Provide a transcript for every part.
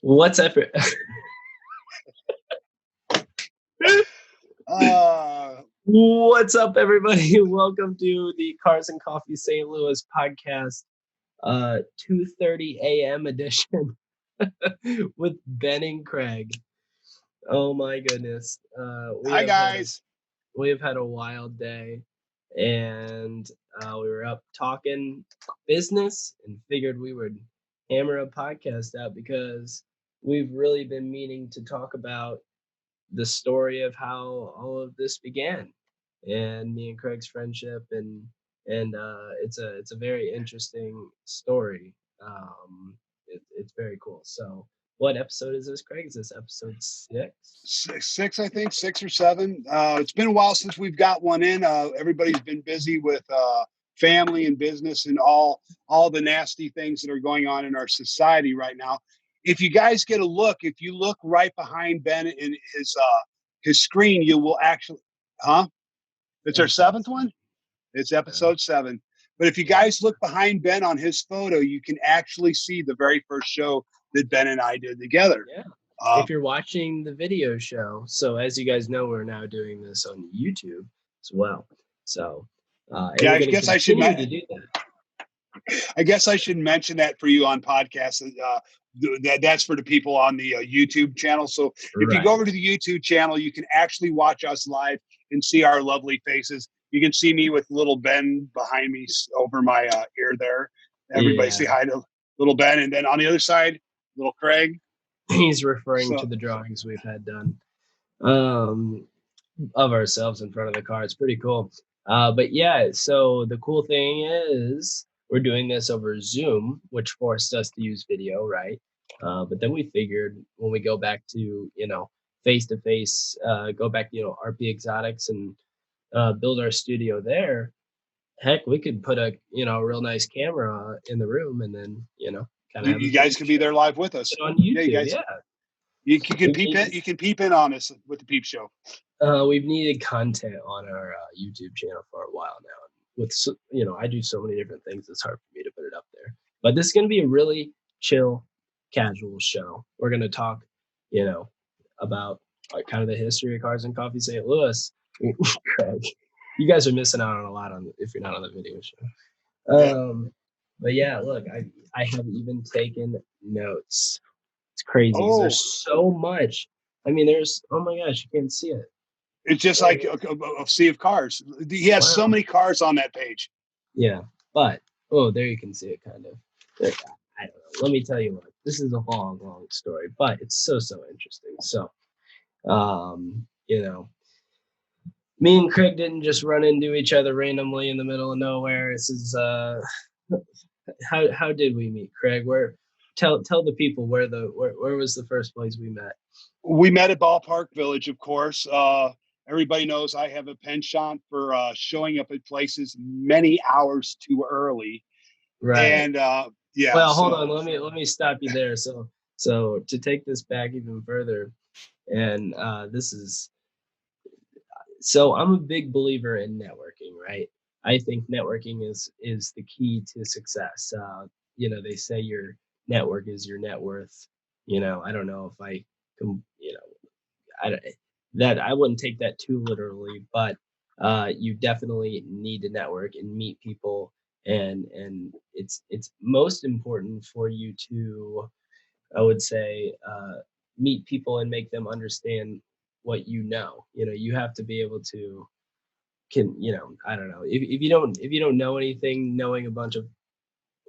What's up? What's up, everybody? Welcome to the Cars and Coffee St. Louis podcast, 2:30 a.m. edition with Ben and Craig. Oh my goodness! Hi guys. We have had a wild day, and we were up talking business and figured we would hammer a podcast out because we've really been meaning to talk about the story of how all of this began and me and Craig's friendship, and it's a very interesting story. It's very cool. So what episode is this, Craig? Is this episode 6? Six, I think, 6 or 7. It's been a while since we've got one in. Everybody's been busy with family and business and all the nasty things that are going on in our society right now. If you guys get a look, if you look right behind Ben in his screen, you will actually, It's our 7th one? It's episode 7. But if you guys look behind Ben on his photo, you can actually see the very first show that Ben and I did together. Yeah. If you're watching the video show, so as you guys know, we're now doing this on YouTube as well. So I guess I should to do that. I guess I should mention that for you on podcasts. That's for the people on the YouTube channel. So if you go over to the YouTube channel, you can actually watch us live and see our lovely faces. You can see me with little Ben behind me over my ear there. Everybody say hi to little Ben. And then on the other side, little Craig. He's referring to the drawings we've had done of ourselves in front of the car. It's pretty cool. But yeah, so the cool thing is we're doing this over Zoom, which forced us to use video, right? But then we figured when we go back to, face-to-face, go back to, RP Exotics and build our studio there, heck, we could put a, real nice camera in the room and then, kind of you guys can be there live with us on YouTube. Yeah, you guys, you can peep in. You can peep in on us with the peep show. We've needed content on our YouTube channel for a while now. With I do so many different things; it's hard for me to put it up there. But this is going to be a really chill, casual show. We're going to talk, about kind of the history of Cars and Coffee St. Louis. Craig, you guys are missing out on a lot if you're not on the video show. But yeah, look, I have even taken notes. It's crazy. There's so much. I mean, oh my gosh, you can't see it. It's just like a sea of cars. He has so many cars on that page. Yeah, but there you can see it kind of. I don't know. Let me tell you what. This is a long, long story, but it's so interesting. So, me and Craig didn't just run into each other randomly in the middle of nowhere. This is how did we meet, Craig? Tell the people where was the first place we met? We met at Ballpark Village, of course. Everybody knows I have a penchant for showing up at places many hours too early. Right. And Well, hold on. Let me stop you there. So to take this back even further, and so I'm a big believer in networking, right? I think networking is the key to success. They say your network is your net worth. I don't know if I can, I wouldn't take that too literally, but you definitely need to network and meet people, and it's most important for you to, I would say, meet people and make them understand what you know. You have to be able to I don't know, if you don't know anything, knowing a bunch of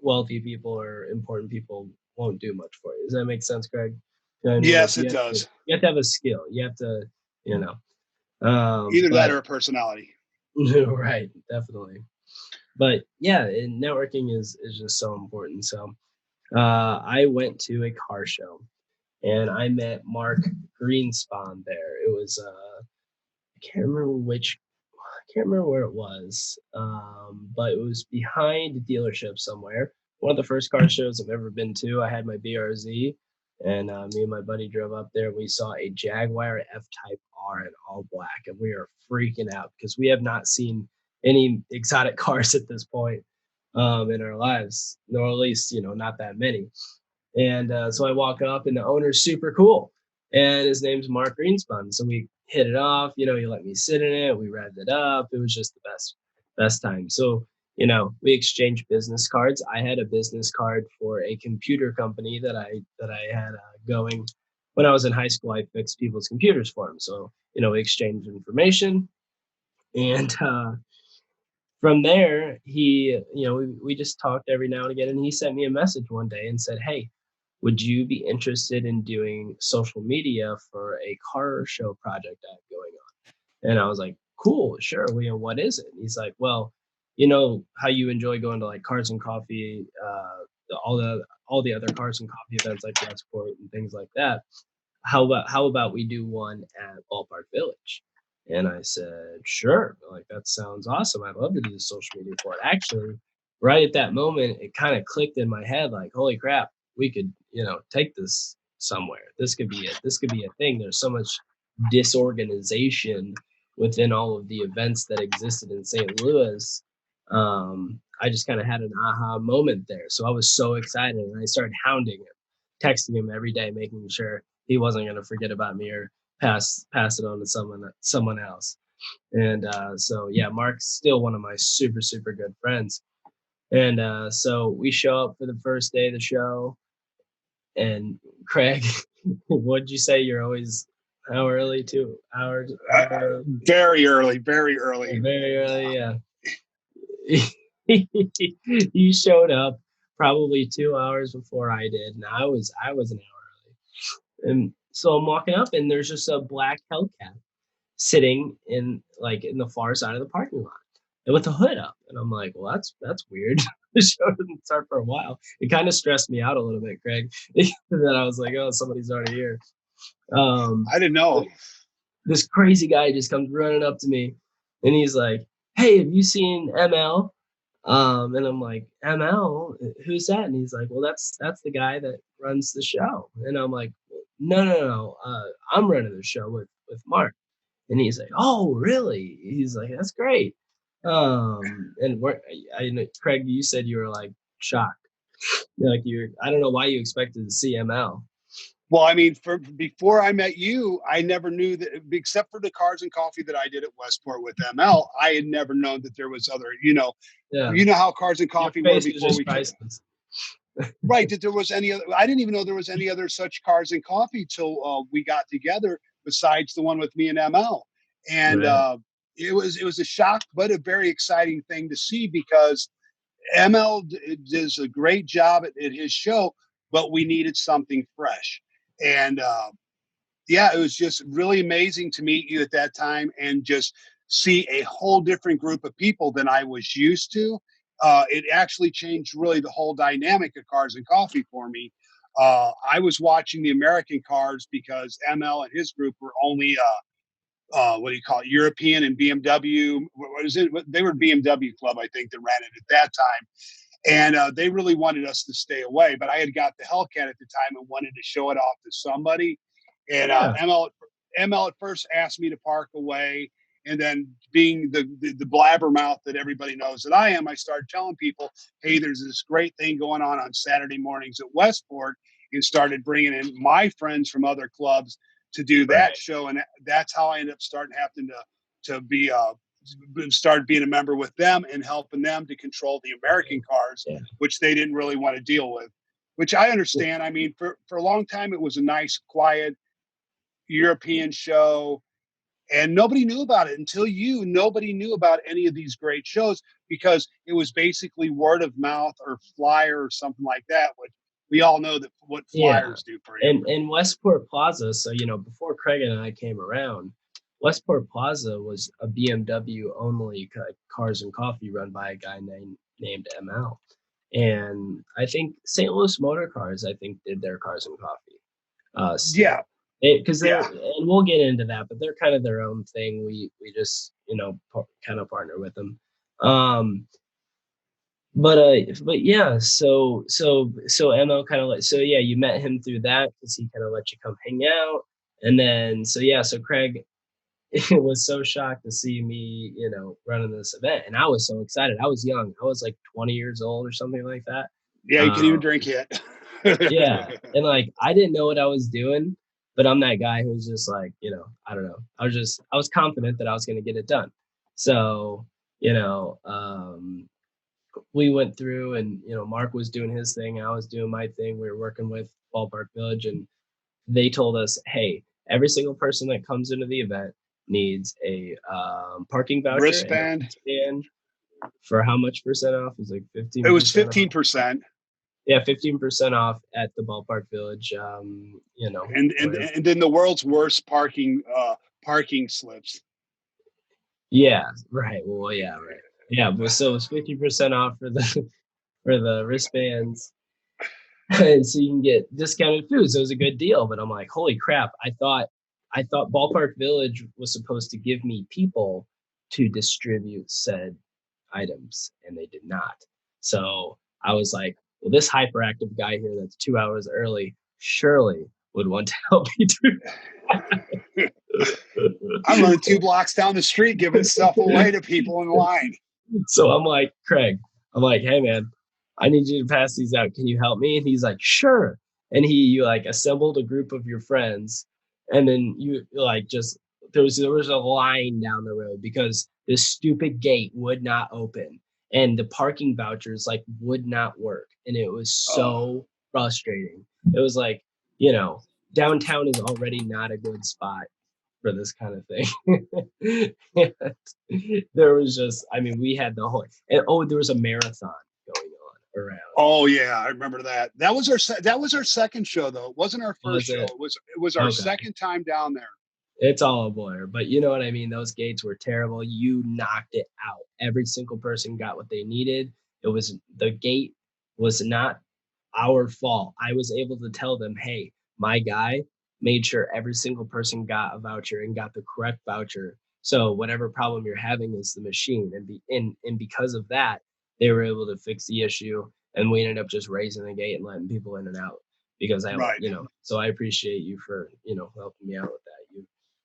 wealthy people or important people won't do much for you. Does that make sense, Craig? Yes, it does. You have to have a skill. You have to, either that or a personality. Right, definitely. But yeah, networking is just so important. So I went to a car show and I met Mark Greenspan there. It was I can't remember where it was, but it was behind a dealership somewhere. One of the first car shows I've ever been to. I had my BRZ, and me and my buddy drove up there. We saw a Jaguar F-Type R in all black, and we were freaking out because we have not seen any exotic cars at this point in our lives, or at least not that many. And so I walk up, and the owner's super cool, and his name's Mark Greenspun. So we hit it off. He let me sit in it. We revved it up. It was just the best time. So we exchanged business cards. I had a business card for a computer company that I had going when I was in high school. I fixed people's computers for them. So we exchanged information, and from there, we just talked every now and again, and he sent me a message one day and said, "Hey, would you be interested in doing social media for a car show project I have going on?" And I was like, "Cool, sure. Well, what is it?" And he's like, "Well, you know how you enjoy going to like Cars and Coffee, all the other Cars and Coffee events like Westport and things like that. How about we do one at Ballpark Village?" And I said, "Sure, like that sounds awesome. I'd love to do the social media for it." Actually, right at that moment, it kind of clicked in my head, like, holy crap, we could, take this somewhere. This could be it. This could be a thing. There's so much disorganization within all of the events that existed in St. Louis. I just kind of had an aha moment there. So I was so excited, and I started hounding him, texting him every day, making sure he wasn't going to forget about me or pass it on to someone else. And so yeah, Mark's still one of my super super good friends. And so we show up for the first day of the show, and Craig, what'd you say? You're always how early? 2 hours? Very early, very early. Very early, yeah. You showed up probably 2 hours before I did, and I was an hour early. And so I'm walking up, and there's just a black Hellcat sitting in the far side of the parking lot, and with the hood up. And I'm like, well, that's weird. The show didn't start for a while. It kind of stressed me out a little bit, Craig. That I was like, oh, somebody's already here. I didn't know. This crazy guy just comes running up to me, and he's like, "Hey, have you seen ML?" And I'm like, "ML? Who's that?" And he's like, "Well, that's the guy that runs the show." And I'm like, "No, no, no. I'm running the show with Mark." And he's like, "Oh, really?" He's like, "That's great." And I know, Craig, you said you were like shocked. I don't know why you expected to see ML. Well, I mean, before I met you, I never knew that, except for the Cars and Coffee that I did at Westport with ML. I had never known that there was other. Yeah, How Cars and your Coffee were face was before just we came. priceless. Right, that there was any other. I didn't even know there was any other such Cars and Coffee till we got together. Besides the one with me and ML, and Right. it was a shock, but a very exciting thing to see because ML does a great job at his show, but we needed something fresh. And yeah, it was just really amazing to meet you at that time and just see a whole different group of people than I was used to. It actually changed really the whole dynamic of Cars and Coffee for me. I was watching the American cars because ML and his group were only what do you call it, European and BMW. What is it? They were BMW Club, I think, that ran it at that time. And they really wanted us to stay away. But I had got the Hellcat at the time and wanted to show it off to somebody. And Yeah. ML at first asked me to park away. And then, being the blabbermouth that everybody knows that I am, I started telling people, hey, there's this great thing going on Saturday mornings at Westport, and started bringing in my friends from other clubs to do that Right. show. And that's how I ended up having to be started being a member with them and helping them to control the American cars, Yeah. which they didn't really want to deal with, which I understand. I mean, for a long time, it was a nice, quiet European show, and nobody knew about it until you. Nobody knew about any of these great shows because it was basically word of mouth or flyer or something like that, which we all know that what Yeah. flyers do for you. And Westport Plaza, so before Craig and I came around, Westport Plaza was a BMW only cars and coffee run by a guy named ML. And I think St. Louis Motor Cars, I think, did their cars and coffee Yeah, still. Because they're, yeah. and we'll get into that, but they're kind of their own thing. We just, kind of partner with them. Um, but yeah, so ML kind of so yeah, you met him through that because he kind of let you come hang out. And then so yeah, so Craig was so shocked to see me, running this event, and I was so excited. I was young. I was like 20 years old or something like that. Yeah, you can even Um, drink it. Yeah, and like I didn't know what I was doing, but I'm that guy who's just like, I don't know. I was confident that I was going to get it done. So, you know, we went through and, Mark was doing his thing, I was doing my thing. We were working with Ballpark Village, and they told us, hey, every single person that comes into the event needs a parking voucher and a Wristband. wristband for how much percent off? It was like It was 15% off. 15%. Yeah, 15% off at the Ballpark Village. Where, And then the world's worst parking slips. yeah, right. Well, yeah, right. Yeah, but so it's 50% off for the for the wristbands, and so you can get discounted food. So it was a good deal. But I'm like, holy crap! I thought Ballpark Village was supposed to give me people to distribute said items, and they did not. So I was like, well, this hyperactive guy here that's 2 hours early surely would want to help me do I'm running 2 blocks down the street giving stuff away to people in line. So I'm like, Craig, I'm like, hey man, I need you to pass these out. Can you help me? And he's like, sure. And you like assembled a group of your friends, and then you like just there was a line down the road because this stupid gate would not open, and the parking vouchers like would not work, and it was Oh, so frustrating. It was like, downtown is already not a good spot for this kind of thing. There was just, I mean, we had the whole, and there was a marathon going on around. oh yeah, I remember that. That was our second show though. It wasn't our first Was show. it? It was our Okay. second time down there. It's all a blur, but you know what I mean? Those gates were terrible. You knocked it out. Every single person got what they needed. The gate was not our fault. I was able to tell them, hey, my guy made sure every single person got a voucher and got the correct voucher. So whatever problem you're having is the machine. And because of that, they were able to fix the issue. And we ended up just raising the gate and letting people in and out because Right. so I appreciate you for, helping me out with that.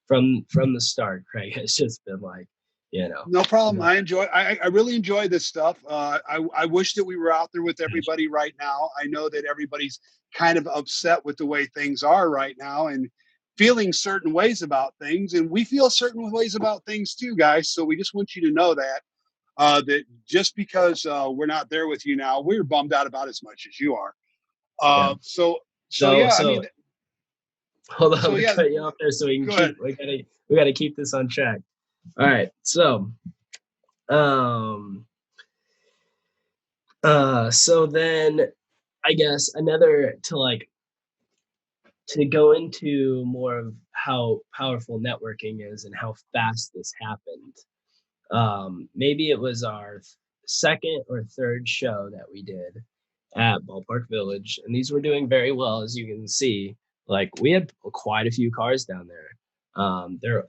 From the start, Craig has just been like, No problem. no I really enjoy this stuff. I wish that we were out there with everybody right now. I know that everybody's kind of upset with the way things are right now and feeling certain ways about things. And we feel certain ways about things too, guys. So we just want you to know that just because we're not there with you now, we're bummed out about as much as you are. yeah. So So yeah, I so mean, hold on, I'm so gonna yeah, cut you off there so we can go ahead. we gotta keep this on track. All right. So um so then I guess another to go into more of how powerful networking is and how fast this happened. Maybe it was our second or third show that we did at Ballpark Village, and these were doing very well, as you can see. Like we had quite a few cars down there.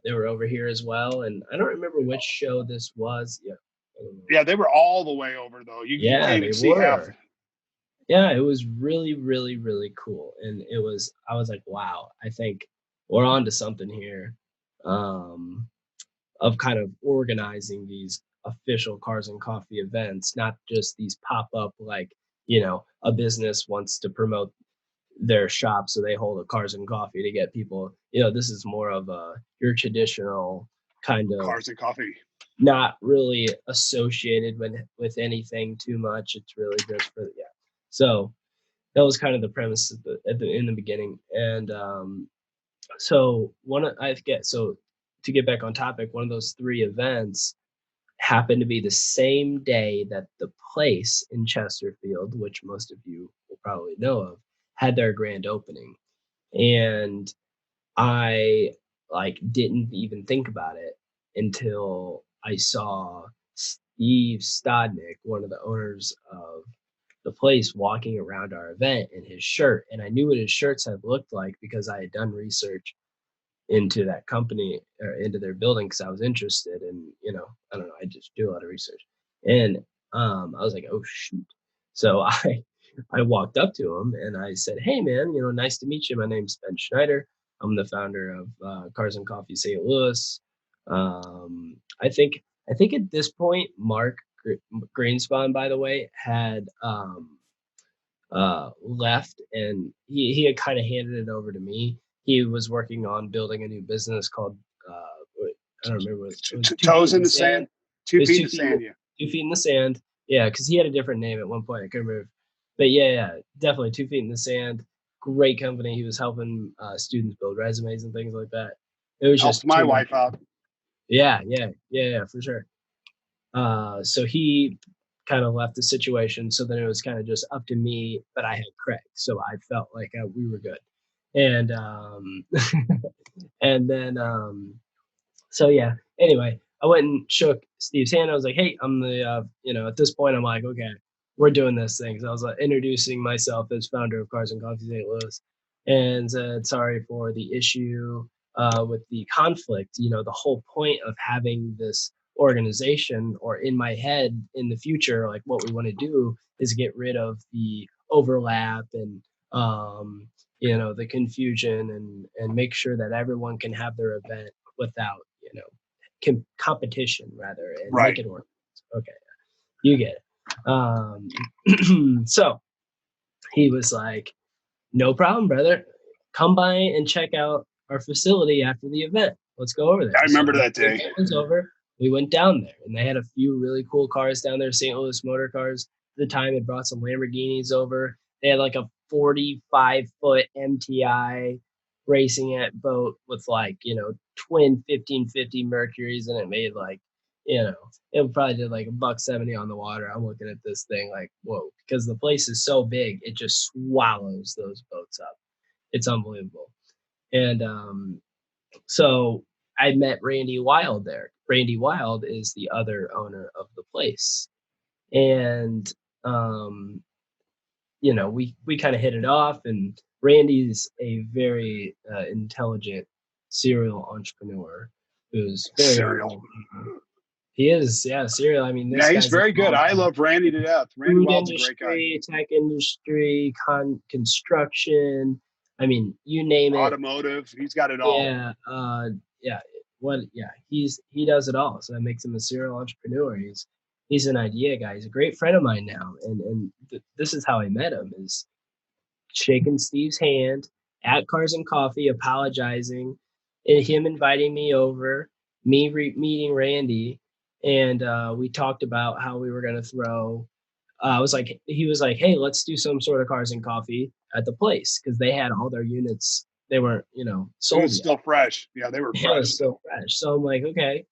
They were over here as well, and I don't remember which show this was. Yeah, Yeah, they were all the way over though. You can't yeah, even they see half. were. Yeah, it was really, really, really cool, and I was like, wow, I think we're on to something here. Um, of kind of organizing these official cars and coffee events, not just these pop up like, a business wants to promote their shop, so they hold a cars and coffee to get people. This is more of your traditional kind of Cars and coffee. not really associated with anything too much. It's really just for, yeah. So that was kind of the premise in the beginning, and so to get back on topic, one of those three events happened to be the same day that the place in Chesterfield, which most of you will probably know of, had their grand opening. And I like didn't even think about it until I saw Steve Stodnick, one of the owners of the place, walking around our event in his shirt. And I knew what his shirts had looked like because I had done research into that company or into their building because I was interested and I don't know, I just do a lot of research. And I was like, oh shoot. So I walked up to him and I said, hey man, nice to meet you. My name's Ben Schneider. I'm the founder of Cars and Coffee St. Louis. I think at this point, Mark Greenspan, by the way, had left, and he had kind of handed it over to me. He was working on building a new business called I don't remember. It was 2 feet Toes in in the the sand. sand, 2 It was feet in two the feet in the, sand. Yeah. 2 feet in the sand. Yeah, because he had a different name at one point. I couldn't remember. But yeah, definitely 2 feet in the sand. Great company. He was helping students build resumes and things like that. It was Helped just my too much. wife out. Yeah, for sure. So he kind of left the situation. So then it was kind of just up to me, but I had Craig, so I felt like we were good. And and then so yeah. Anyway, I went and shook Steve's hand. I was like, "Hey, I'm the at this point, I'm like, okay, we're doing this thing." So I was introducing myself as founder of Cars and Coffee St. Louis, and said sorry for the issue with the conflict. The whole point of having this organization, or in my head in the future, like what we want to do is get rid of the overlap and the confusion, and make sure that everyone can have their event without competition, rather, and make Right. it organized. Okay, you get it. So he was like, no problem, brother, come by and check out our facility after the event. Let's go over there. I So remember that after the day. event was over, we went down there, and they had a few really cool cars down there. St. Louis Motor Cars at the time had brought some Lamborghinis over. They had like a 45-foot MTI racing at boat with twin 1550 Mercuries, and it made it probably did like $1.70 on the water. I'm looking at this thing like, whoa, because the place is so big, it just swallows those boats up. It's unbelievable. And so I met Randy Wild there. Randy Wild is the other owner of the place. And we kind of hit it off, and Randy's a very intelligent serial entrepreneur who's very Cereal. hardworking. He is, yeah, serial. I mean, Yeah, this he's guy's very good. I involved in love Randy to death. Randy food Wild's a great guy. industry, tech industry, construction. I mean, you name it. Automotive. He's got it all. Yeah, yeah. He does it all. So that makes him a serial entrepreneur. He's an idea guy. He's a great friend of mine now, and this is how I met him: is shaking Steve's hand at Cars and Coffee, apologizing, and him inviting me over, me meeting Randy, and we talked about how we were going to throw. He was like, hey, let's do some sort of Cars and Coffee at the place, because they had all their units. They weren't, sold It was yet. still fresh. Yeah, they were fresh. It was still fresh. So I'm like, okay,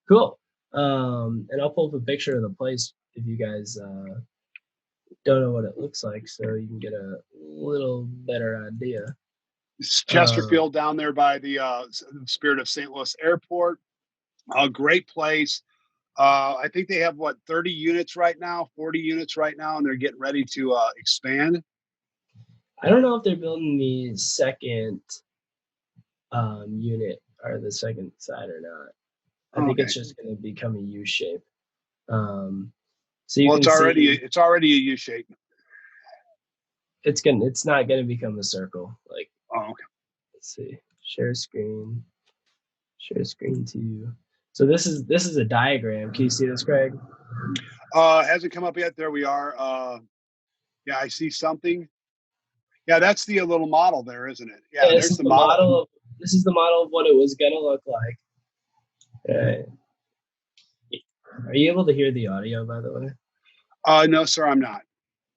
cool. And I'll pull up a picture of the place if you guys don't know what it looks like, so you can get a little better idea. It's Chesterfield down there by the Spirit of St. Louis Airport. A great place. I think they have 30 units right now, 40 units right now, and they're getting ready to expand. I don't know if they're building the second unit or the second side or not. I think it's just going to become a U shape. So it's already a U shape. It's not gonna become a circle. Like, okay. Let's see. Share screen to. So this is a diagram. Can you see this, Craig? Hasn't come up yet. There we are. Yeah, I see something. Yeah, that's the little model there, isn't it? Yeah, there's the model. This is the model of what it was gonna look like. Are you able to hear the audio, by the way? No, sir, I'm not.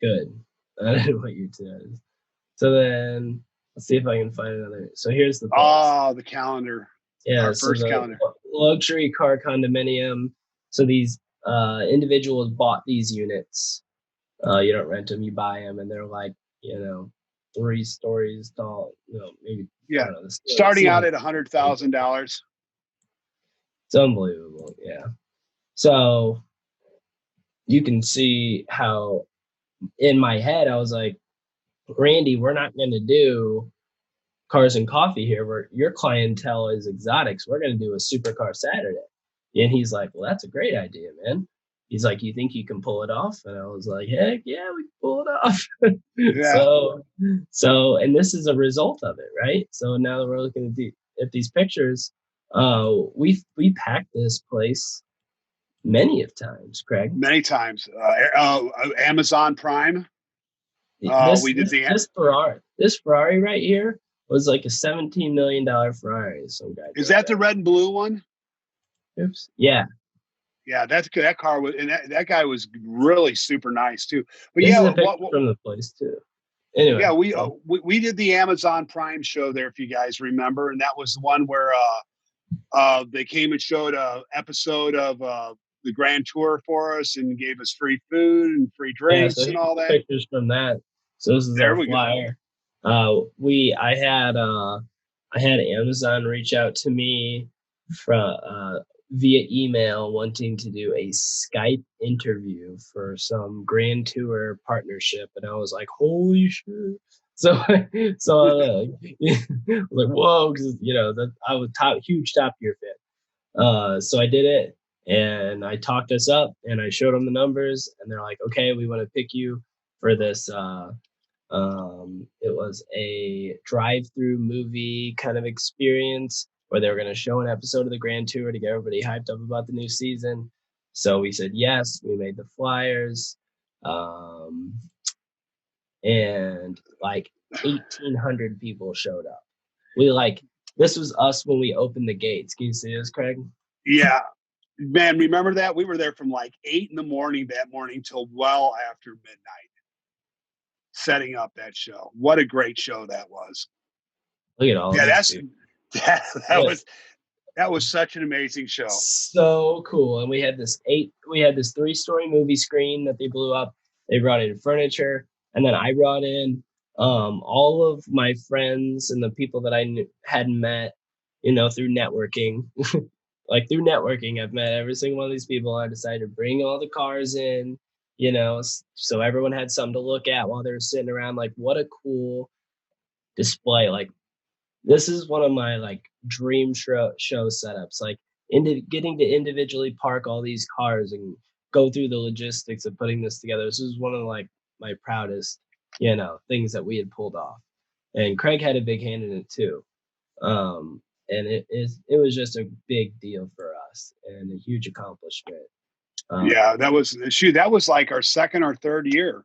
Good. I don't know what you said. So then let's see if I can find another. So here's the the calendar. Yeah, our first calendar. Luxury car condominium. So these individuals bought these units. You don't rent them, you buy them, and they're like 3 stories tall. Maybe. Yeah, starting out at $100,000. It's unbelievable. Yeah. So you can see how in my head I was like, Randy, we're not going to do Cars and Coffee here, where your clientele is exotics. We're going to do a supercar Saturday. And he's like, well, that's a great idea, man. He's like, you think you can pull it off? And I was like, heck yeah, we can pull it off. Yeah. So, and this is a result of it, right? So now that we're looking at these pictures, we packed this place many of times, Craig. Many times. Amazon Prime. This We did this the this Ferrari right here was like a $17 million Ferrari. Some guy Is drove that the that. red and blue one? Oops. Yeah, Yeah, that's good. That car was, and that guy was really super nice too. But this yeah, is a picture from the place too. Anyway, yeah, so we did the Amazon Prime show there, if you guys remember, and that was the one where they came and showed a episode of the Grand Tour for us and gave us free food and free yeah, so drinks and here's all the that. pictures from that. So this is There our we go. flyer. I had Amazon reach out to me from via email wanting to do a Skype interview for some Grand Tour partnership, and I was like, "Holy shit!" So, so like, whoa, because that I was huge Top Gear fan. So I did it, and I talked us up, and I showed them the numbers, and they're like, "Okay, we want to pick you for this." It was a drive-through movie kind of experience where they were going to show an episode of the Grand Tour to get everybody hyped up about the new season. So we said yes. We made the flyers, um, and like 1,800 people showed up. We like this was us when we opened the gates. Can you see us, Craig? Yeah, man, remember that? We were there from like 8 in the morning that morning till well after midnight, setting up that show. What a great show that was. Look at all Yeah, these people. that, that Yeah, was that was such an amazing show. so cool. And we had this 3-story movie screen that they blew up. They brought in furniture, and then I brought in all of my friends and the people that hadn't met, through networking. Like through networking, I've met every single one of these people. I decided to bring all the cars in, so everyone had something to look at while they were sitting around. Like, what a cool display! Like, this is one of my like dream show setups. Like, getting to individually park all these cars and go through the logistics of putting this together. This is one of like my proudest, things that we had pulled off. And Craig had a big hand in it too. And it was just a big deal for us and a huge accomplishment. Yeah, Um, that was like our second or third year.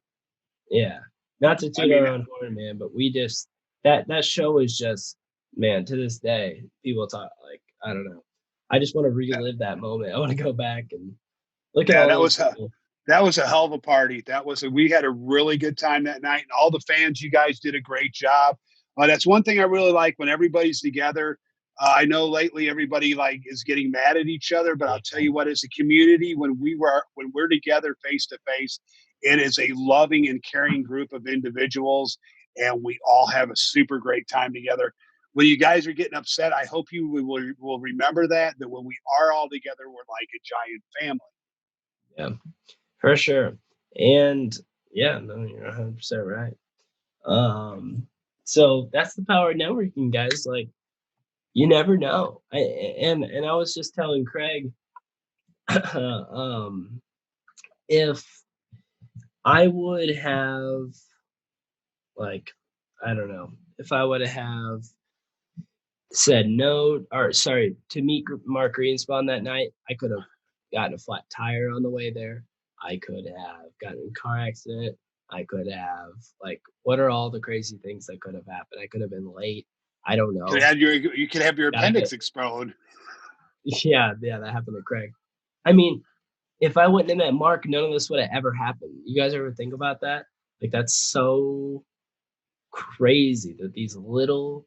yeah, not to I toot mean, our own horn, man, but we just that show is just, man, to this day people talk like, I don't know. I just want to relive that moment. I want to go back and look at yeah, all those people. that was a hell of a party. We had a really good time that night, and all the fans, you guys did a great job. That's one thing I really like when everybody's together. I know lately everybody like is getting mad at each other, but I'll tell you what, as a community, when we're together face to face, it is a loving and caring group of individuals, and we all have a super great time together. When you guys are getting upset, I hope you will remember that when we are all together, we're like a giant family. Yeah, for sure. And yeah, no, you're 100% right. Um, so that's the power of networking, guys. Like, you never know. And I was just telling Craig, um, if I would have, like, I don't know, if I would have said no, or sorry, to meet Mark Greenspan that night, I could have gotten a flat tire on the way there. I could have gotten in a car accident. I could have, like, what are all the crazy things that could have happened? I could have been late. I don't know. You could have your Gotta appendix get, explode. yeah, that happened to Craig. I mean, if I wouldn't have met Mark, none of this would have ever happened. You guys ever think about that? Like, that's so crazy that these little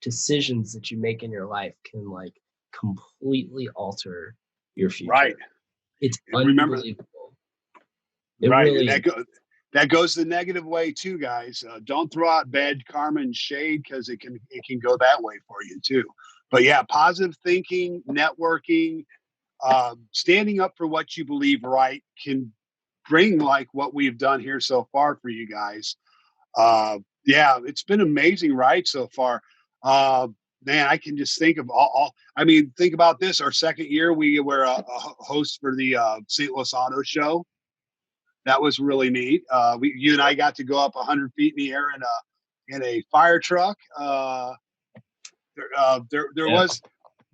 decisions that you make in your life can like completely alter your Right. future. It's Remember, unbelievable. It right. And really is. that goes the negative way too, guys. Don't throw out bad karma and shade because it can go that way for you too. But yeah, positive thinking, networking, standing up for what you believe right can bring like what we've done here so far for you guys. Yeah, it's been amazing ride so far. Uh, Man, I can just think of all. I mean, think about this. Our second year, we were a host for the St. Louis Auto Show. That was really neat. You and I got to go up 100 feet in the air in a fire truck. There Yeah.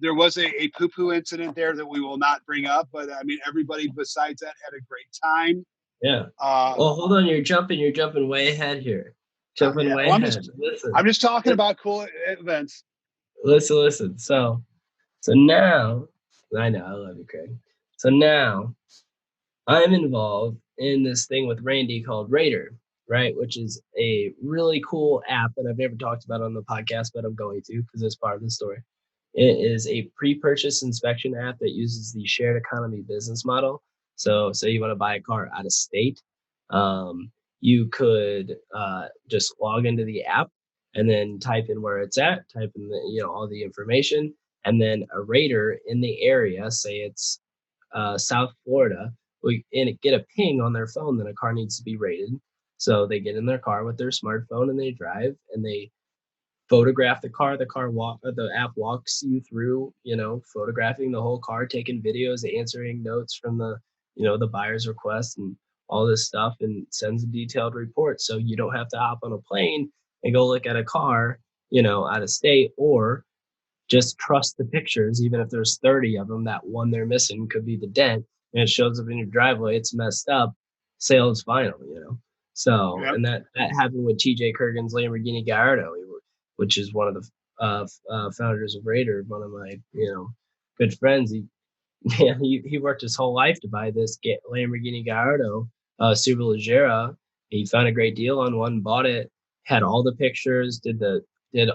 was a poo poo incident there that we will not bring up, but I mean, everybody besides that had a great time. Yeah. Uh, Well, hold on. You're jumping way ahead here. Jumping yeah. way Well, ahead. Listen, I'm just talking about cool events. listen. So now, I know I love you, Craig. So now I'm involved in this thing with Randy called Raider, right? Which is a really cool app that I've never talked about on the podcast, but I'm going to because it's part of the story. It is a pre-purchase inspection app that uses the shared economy business model. So, say you want to buy a car out of state, you could just log into the app and then type in where it's at, type in all the information, and then a rater in the area, say it's South Florida, and get a ping on their phone that a car needs to be rated. So they get in their car with their smartphone and they drive and they photograph the car. The app walks you through, photographing the whole car, taking videos, answering notes from the buyer's request and all this stuff, and sends a detailed report. So you don't have to hop on a plane and go look at a car, out of state, or just trust the pictures, even if there's 30 of them. That one they're missing could be the dent, and it shows up in your driveway. It's messed up. Sale is final. So, Yep. and that happened with TJ Kurgan's Lamborghini Gallardo, which is one of the founders of Raider, one of my good friends. He worked his whole life to buy this Lamborghini Gallardo, Subaru Leggera. He found a great deal on one, bought it, had all the pictures, did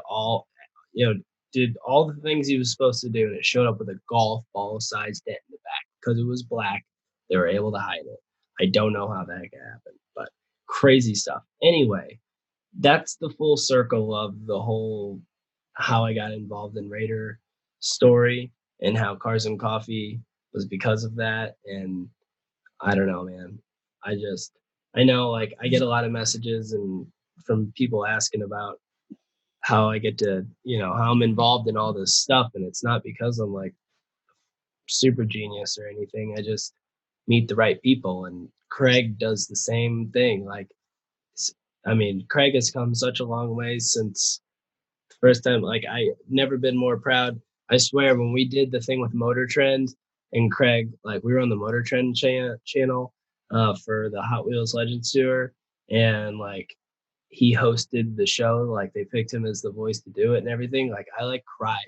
all, you know, did all the things he was supposed to do, and it showed up with a golf ball sized dent in the back because it was black. They were able to hide it. I don't know how that happened, but crazy stuff. Anyway, that's the full circle of the whole how I got involved in Raider story, and how Cars and Coffee was because of that. And I don't know, man. I know, like, I get a lot of messages and from people asking about how I get to, how I'm involved in all this stuff. And it's not because I'm like super genius or anything. I just meet the right people. And Craig does the same thing. Like, I mean, Craig has come such a long way since first time. Like, I never been more proud. I swear, when we did the thing with Motor Trend and Craig, like, we were on the Motor Trend channel for the Hot Wheels Legends tour, and like he hosted the show. Like, they picked him as the voice to do it and everything. Like, I like cried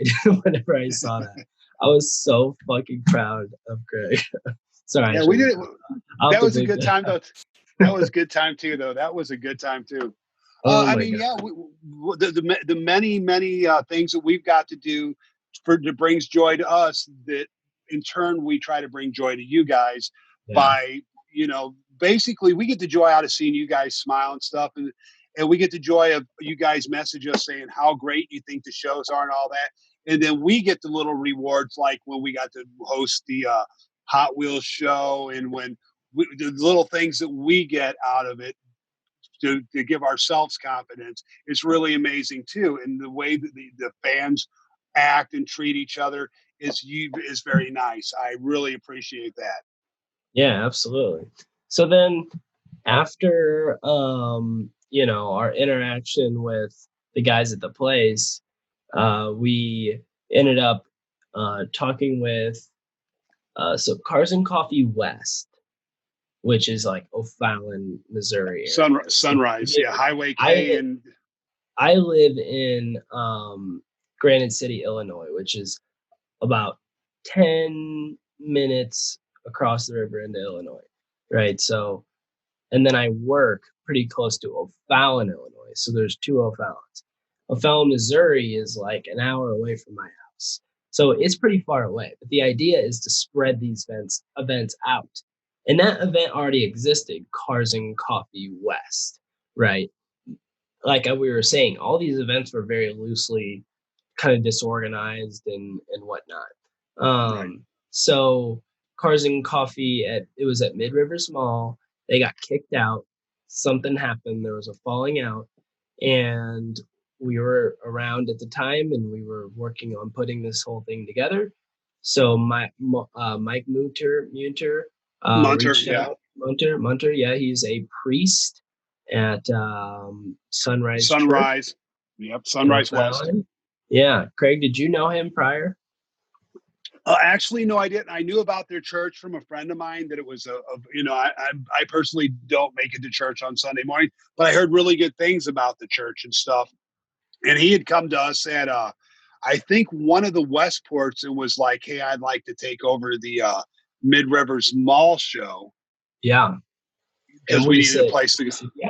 whenever I saw that. I was so fucking proud of Craig. Sorry, I Yeah, we shouldn't. did it. I'll have That to was a bleep good time that. though. That was a good time too, though. That was a good time too. Oh I my mean, god. yeah, the many things that we've got to do for that brings joy to us, that in turn we try to bring joy to you guys Yeah. by, basically we get the joy out of seeing you guys smile and stuff, and we get the joy of you guys message us saying how great you think the shows are and all that, and then we get the little rewards like when we got to host the Hot Wheels show, and when the little things that we get out of it to give ourselves confidence is really amazing too. And the way that the fans act and treat each other is very nice. I really appreciate that. Yeah, absolutely. So then after our interaction with the guys at the place, we ended up talking with so Cars and Coffee West, which is like O'Fallon, Missouri area. So Sunrise, yeah, Highway K, I and I live in Granite City, Illinois, which is about 10 minutes across the river into Illinois, right? So, and then I work pretty close to O'Fallon, Illinois. So there's two O'Fallons. O'Fallon, Missouri is like an hour away from my house. So it's pretty far away. But the idea is to spread these events out. And that event already existed, Cars and Coffee West, right? Like we were saying, all these events were very loosely kind of disorganized and whatnot. right. So Cars and Coffee it was at Mid Rivers Mall. They got kicked out. Something happened. There was a falling out, and we were around at the time, and we were working on putting this whole thing together. So Mike Munter Munter, reached yeah, out. Munter, yeah, he's a priest at Sunrise Church Sunrise, yep, in Sunrise West. O'Fallon. Yeah, Craig, did you know him prior? Actually, no, I didn't. I knew about their church from a friend of mine that it was I personally don't make it to church on Sunday morning, but I heard really good things about the church and stuff. And he had come to us at I think one of the Westports and was like, "Hey, I'd like to take over the Mid Rivers Mall show Yeah. And because we needed a place to we go." said, yeah,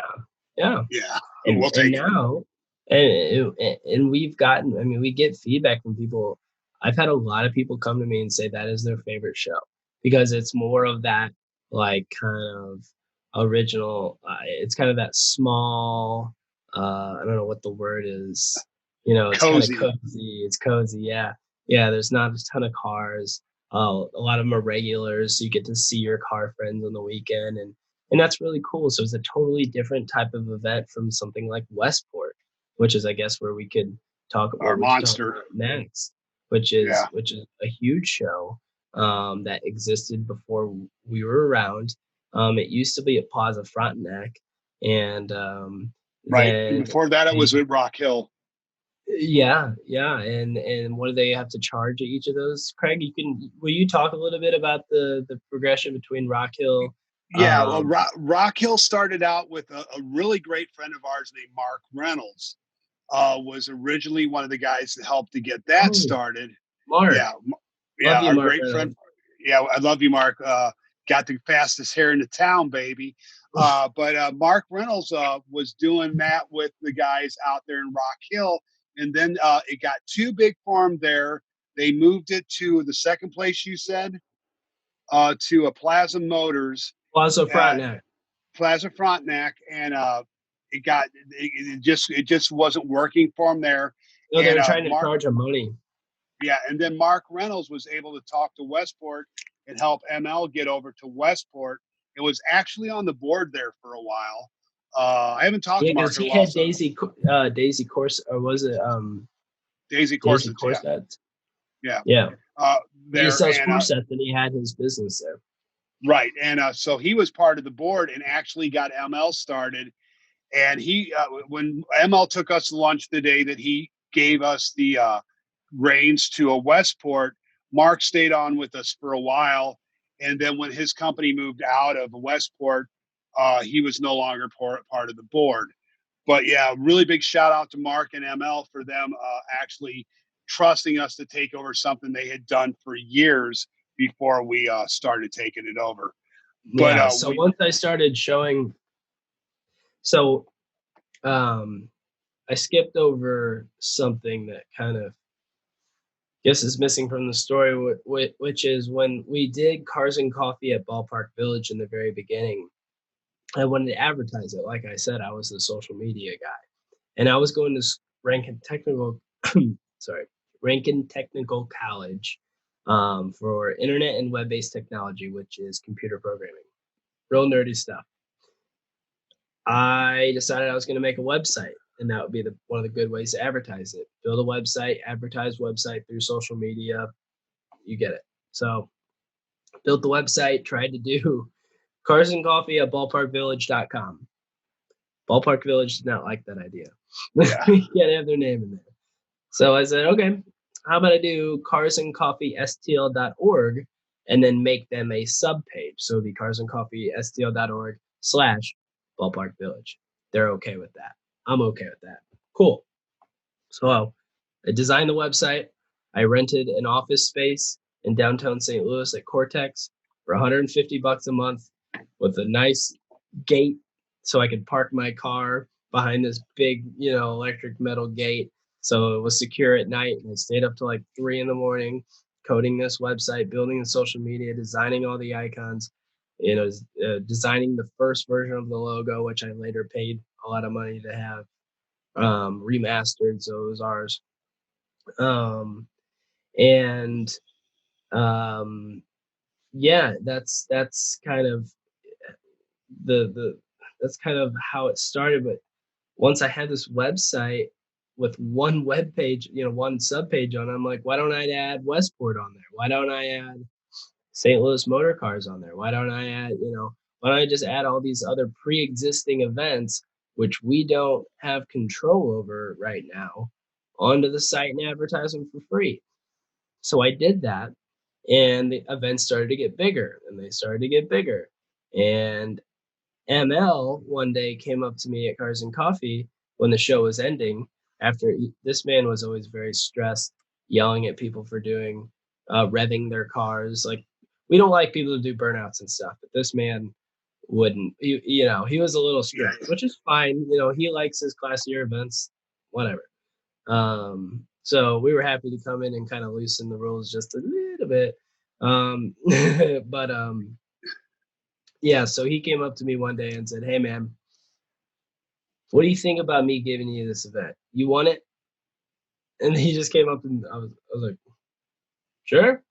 yeah. Yeah, And we'll take it. now, and we've gotten, I mean, we get feedback from people. I've had a lot of people come to me and say that is their favorite show because it's more of that, like, kind of original. It's kind of that small. I don't know what the word is. It's kind of Cozy. cozy. It's cozy. Yeah, yeah. There's not a ton of cars. A lot of them are regulars, so you get to see your car friends on the weekend, and that's really cool. So it's a totally different type of event from something like Westport, which is, I guess, where Our we could talk monster. about next, which is Yeah. a huge show that existed before we were around. It used to be at Plaza Frontenac, and Right. And then before that, it they was with Rock Hill. yeah, yeah, and what do they have to charge at each of those? Craig, will you talk a little bit about the progression between Rock Hill? Yeah. Well, Um, Rock Hill started out with a really great friend of ours named Mark Reynolds. Was originally one of the guys that helped to get that oh, started. Mark, Yeah, yeah, love you, our Mark great friend. Reynolds. Yeah, I love you, Mark. Got the fastest hair in the town, baby. But Mark Reynolds was doing that with the guys out there in Rock Hill, and then it got too big for him there. They moved it to the second place you said, to a Plaza Motors, Plaza uh, Frontenac. Plaza Frontenac, and it just wasn't working for him there. No, they And were trying to Mark charge him money. Yeah, and then Mark Reynolds was able to talk to Westport and help ML get over to Westport. It was actually on the board there for a while. I haven't talked Yeah, to because Mark in a he while, had so Daisy Course, or was it Daisy Daisy Corsets, yeah, Corset? yeah, Yeah, uh, he just there sells and corsets, and he had his business there. right, and so he was part of the board and actually got ML started. And when ML took us to lunch the day that he gave us the reins to a Westport, Mark stayed on with us for a while. And then when his company moved out of Westport, he was no longer part of the board. But yeah, really big shout out to Mark and ML for them actually trusting us to take over something they had done for years before we started taking it over. But Yeah. So we, once I started showing, so um, I skipped over something that kind of guess is missing from the story, which is when we did Cars and Coffee at Ballpark Village in the very beginning. I wanted to advertise it. Like I said, I was the social media guy, and I was going to Rankin Technical, sorry, Rankin Technical College for internet and web-based technology, which is computer programming, real nerdy stuff. I decided I was going to make a website, and that would be one of the good ways to advertise it. Build a website, advertise website through social media. You get it. So built the website, tried to do cars and coffee at ballparkvillage.com. Ballpark Village did not like that idea. yeah, You can't have their name in there. So I said, okay, how about I do carsandcoffeestl.org and then make them a sub page. So it'd be carsandcoffeestl.org / Ballpark Village. They're okay with that. I'm okay with that. Cool. So I designed the website. I rented an office space in downtown St. Louis at Cortex for $150 a month with a nice gate so I could park my car behind this big, electric metal gate. So it was secure at night. And I stayed up till like 3 in the morning, coding this website, building the social media, designing all the icons, designing the first version of the logo, which I later paid a lot of money to have remastered. So it was ours. Um, and um, yeah, that's kind of the that's kind of how it started. But once I had this website with one web page, one sub page on it, I'm like, why don't I add Westport on there? Why don't I add St. Louis Motor Cars on there? Why don't I add, why don't I just add all these other pre-existing events which we don't have control over right now onto the site and advertise them for free? So I did that. And the events started to get bigger, and they started to get bigger. And ML one day came up to me at Cars and Coffee when the show was ending. This man was always very stressed, yelling at people for doing revving their cars. Like, we don't like people to do burnouts and stuff, but this man wouldn't. He was a little strict, Yeah. which is fine. He likes his classier events, whatever. So we were happy to come in and kind of loosen the rules just a little bit. Um, but yeah, so he came up to me one day and said, "Hey, man, what do you think about me giving you this event? You want it?" And he just came up and I was like, "Sure."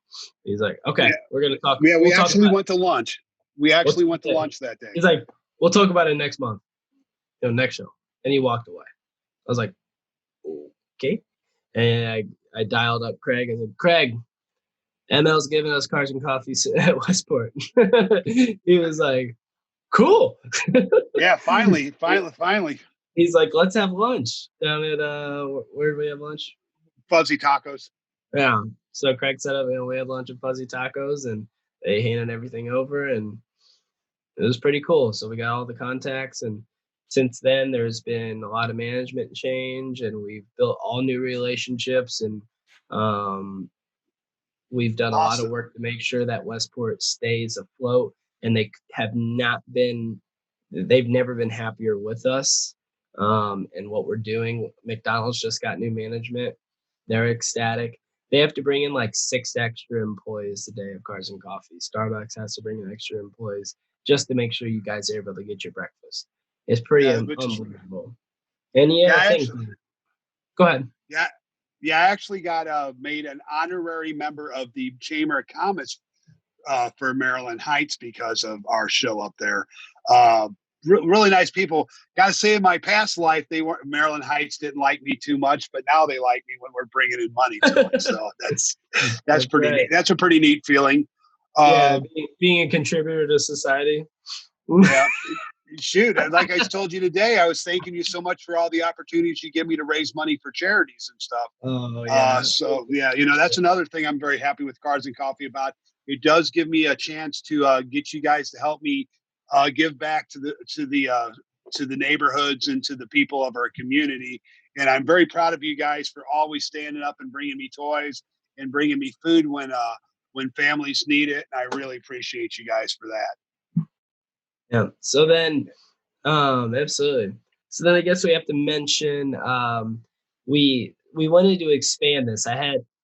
He's like, "Okay, Yeah. we're gonna talk. Yeah. We We'll talk actually about went to lunch. We we'll, actually went to lunch that day. He's like, "We'll talk about it next month, next show." And he walked away. I was like, "Okay." And I dialed up Craig and said, "Craig, ML's giving us Cars and Coffee at Westport." He was like, "Cool." Yeah. Finally. He's like, "Let's have lunch down at where do we have lunch?" Fuzzy tacos. Yeah. So Craig set up, we had lunch at Fuzzy Tacos, and they handed everything over, and it was pretty cool. So we got all the contacts, and since then there's been a lot of management change, and we've built all new relationships, and um, we've done a lot of Awesome. work to make sure that Westport stays afloat, and they've never been happier with us and what we're doing. McDonald's just got new management. They're ecstatic. They have to bring in like 6 extra employees today of Cars and Coffee. Starbucks has to bring in extra employees just to make sure you guys are able to get your breakfast. It's pretty Yeah. Which is, unbelievable. And yeah. Go ahead. Yeah. Yeah. I actually got made an honorary member of the Chamber of Commerce for Maryland Heights because of our show up there. Really nice people. Got to say, in my past life, Maryland Heights didn't like me too much, but now they like me when we're bringing in money to them. So that's pretty right. neat. That's a pretty neat feeling. Yeah, being a contributor to society. Yeah. Shoot, like I told you today, I was thanking you so much for all the opportunities you give me to raise money for charities and stuff. Oh yeah. So yeah, that's another thing I'm very happy with Cars and Coffee about. It does give me a chance to get you guys to help me give back to the neighborhoods and to the people of our community. And I'm very proud of you guys for always standing up and bringing me toys and bringing me food when families need it. And I really appreciate you guys for that. Yeah. So then, absolutely. So then I guess we have to mention we wanted to expand this. I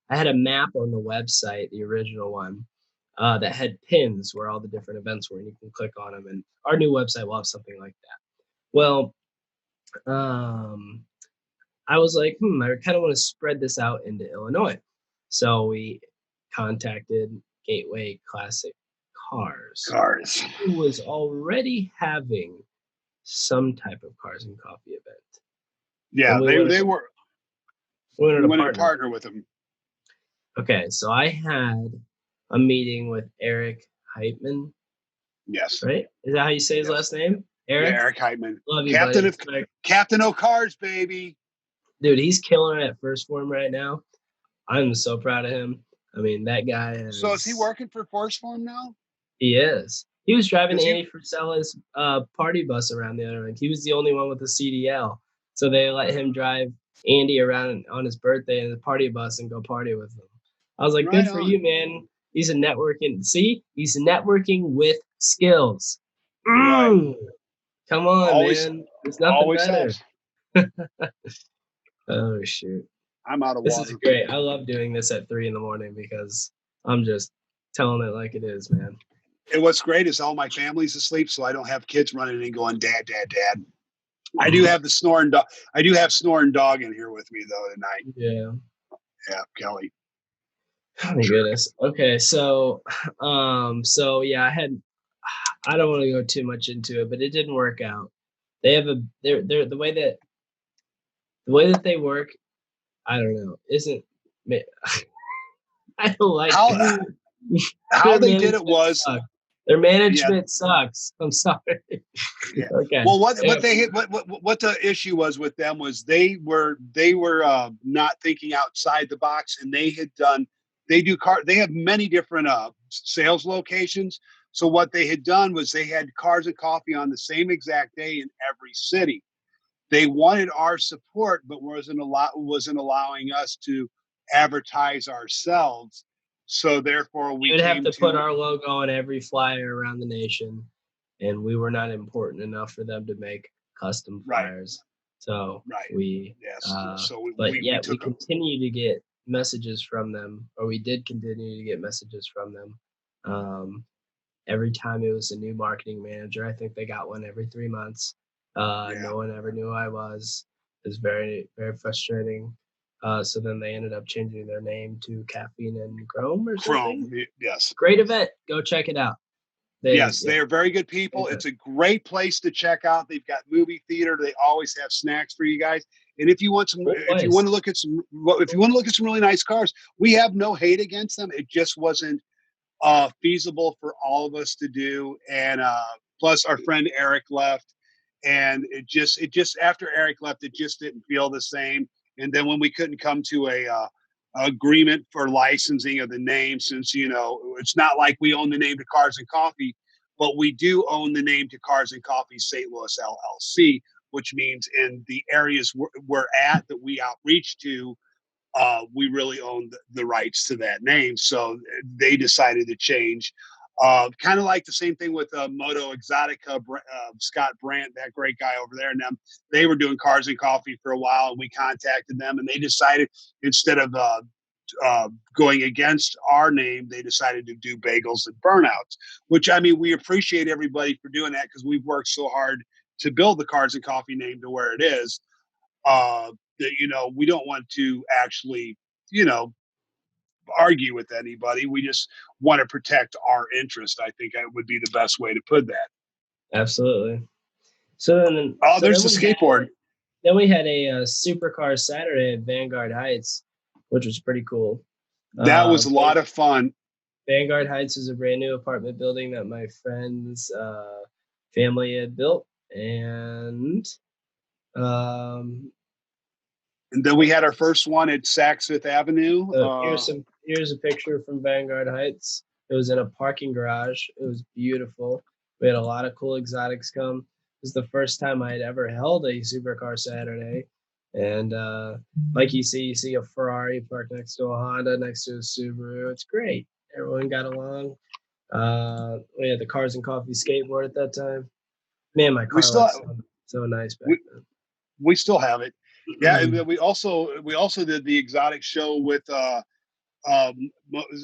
had a map on the website, the original one, that had pins where all the different events were, and you can click on them. And our new website will have something like that. Well, I was like, I kind of want to spread this out into Illinois. So we contacted Gateway Classic Cars, Cars. who was already having some type of Cars and Coffee event. Yeah, they were. We wanted to partner with them. Okay, so I had a meeting with Eric Heitman. Yes. Right? Is that how you say his last name? Eric? Yeah, Eric Heitman. Love you, buddy. Captain O'Cars, baby. Dude, he's killing it at First Form right now. I'm so proud of him. I mean, that guy So is he working for First Form now? He is. He was driving Andy Frisella's party bus around the other end. He was the only one with the CDL. So they let him drive Andy around on his birthday in the party bus and go party with him. I was like, right, good for you, man. He's a networking. See, he's networking with skills. Right. Come on, man. There's nothing better. Oh, shoot. I'm out of water. This is great. I love doing this at 3 a.m. because I'm just telling it like it is, man. And what's great is all my family's asleep, so I don't have kids running and going, Dad, Dad, Dad. I do have the snoring dog. I do have snoring dog in here with me though tonight. Yeah. Yeah, Kelly. Oh my goodness. Okay, so yeah, I don't want to go too much into it, but it didn't work out. They have they're the way that they work, I don't know, isn't I don't like how they did it was sucks. Their management sucks. I'm sorry. Yeah. Okay. Well, what the issue was with them was they were not thinking outside the box, and they had done They have many different sales locations. So what they had done was they had Cars and Coffee on the same exact day in every city. They wanted our support, but wasn't allowing us to advertise ourselves. So therefore, we You would have came to put to our logo on every flyer around the nation, and we were not important enough for them to make custom right, flyers. So right, we, yes. So but we yet we took them. continue to get messages from them, or we did continue to get messages from them. Um, every time it was a new marketing manager. I think they got one every 3 months. Yeah, No one ever knew who I was. It was very, very frustrating. So then they ended up changing their name to Caffeine and Chrome or something. Chrome. Yes, Great event. Go check it out. They, yes, yeah, they are very good people. It's a great place to check out. They've got movie theater. They always have snacks for you guys. And cool if you want place. to look at some really nice cars, we have no hate against them. It just wasn't feasible for all of us to do. And plus, our friend Eric left, and it just after Eric left, it just didn't feel the same. And then when we couldn't come to a agreement for licensing of the name, since it's not like we own the name to Cars and Coffee, but we do own the name to Cars and Coffee St. Louis LLC, which means in the areas we're at that we outreach to, we really own the rights to that name. So they decided to change. Kind of like the same thing with Moto Exotica, Scott Brandt, that great guy over there. And them, they were doing Cars and Coffee for a while, and we contacted them, and they decided instead of going against our name, they decided to do Bagels and Burnouts. Which, I mean, we appreciate everybody for doing that because we've worked so hard to build the Cars and Coffee name to where it is. That we don't want to actually you know argue with anybody. We just want to protect our interest. I think that would be the best way to put that. Absolutely. So then, Oh, so there's then the we had skateboard. then we had a supercar Saturday at Vanguard Heights, which was pretty cool. That was a lot Van- of fun. Vanguard Heights is a brand new apartment building that my friend's family had built, and um, And then we had our first one at Saks Fifth Avenue. so here's a picture from Vanguard Heights. It was in a parking garage. It was beautiful. We had a lot of cool exotics come. It was the first time I had ever held a supercar Saturday. And like you see a Ferrari parked next to a Honda, next to a Subaru. It's great. Everyone got along. We had the Cars and Coffee skateboard at that time. Man, my We car still looked so nice back we, we still have it. Yeah, and then. then we also did the exotic show with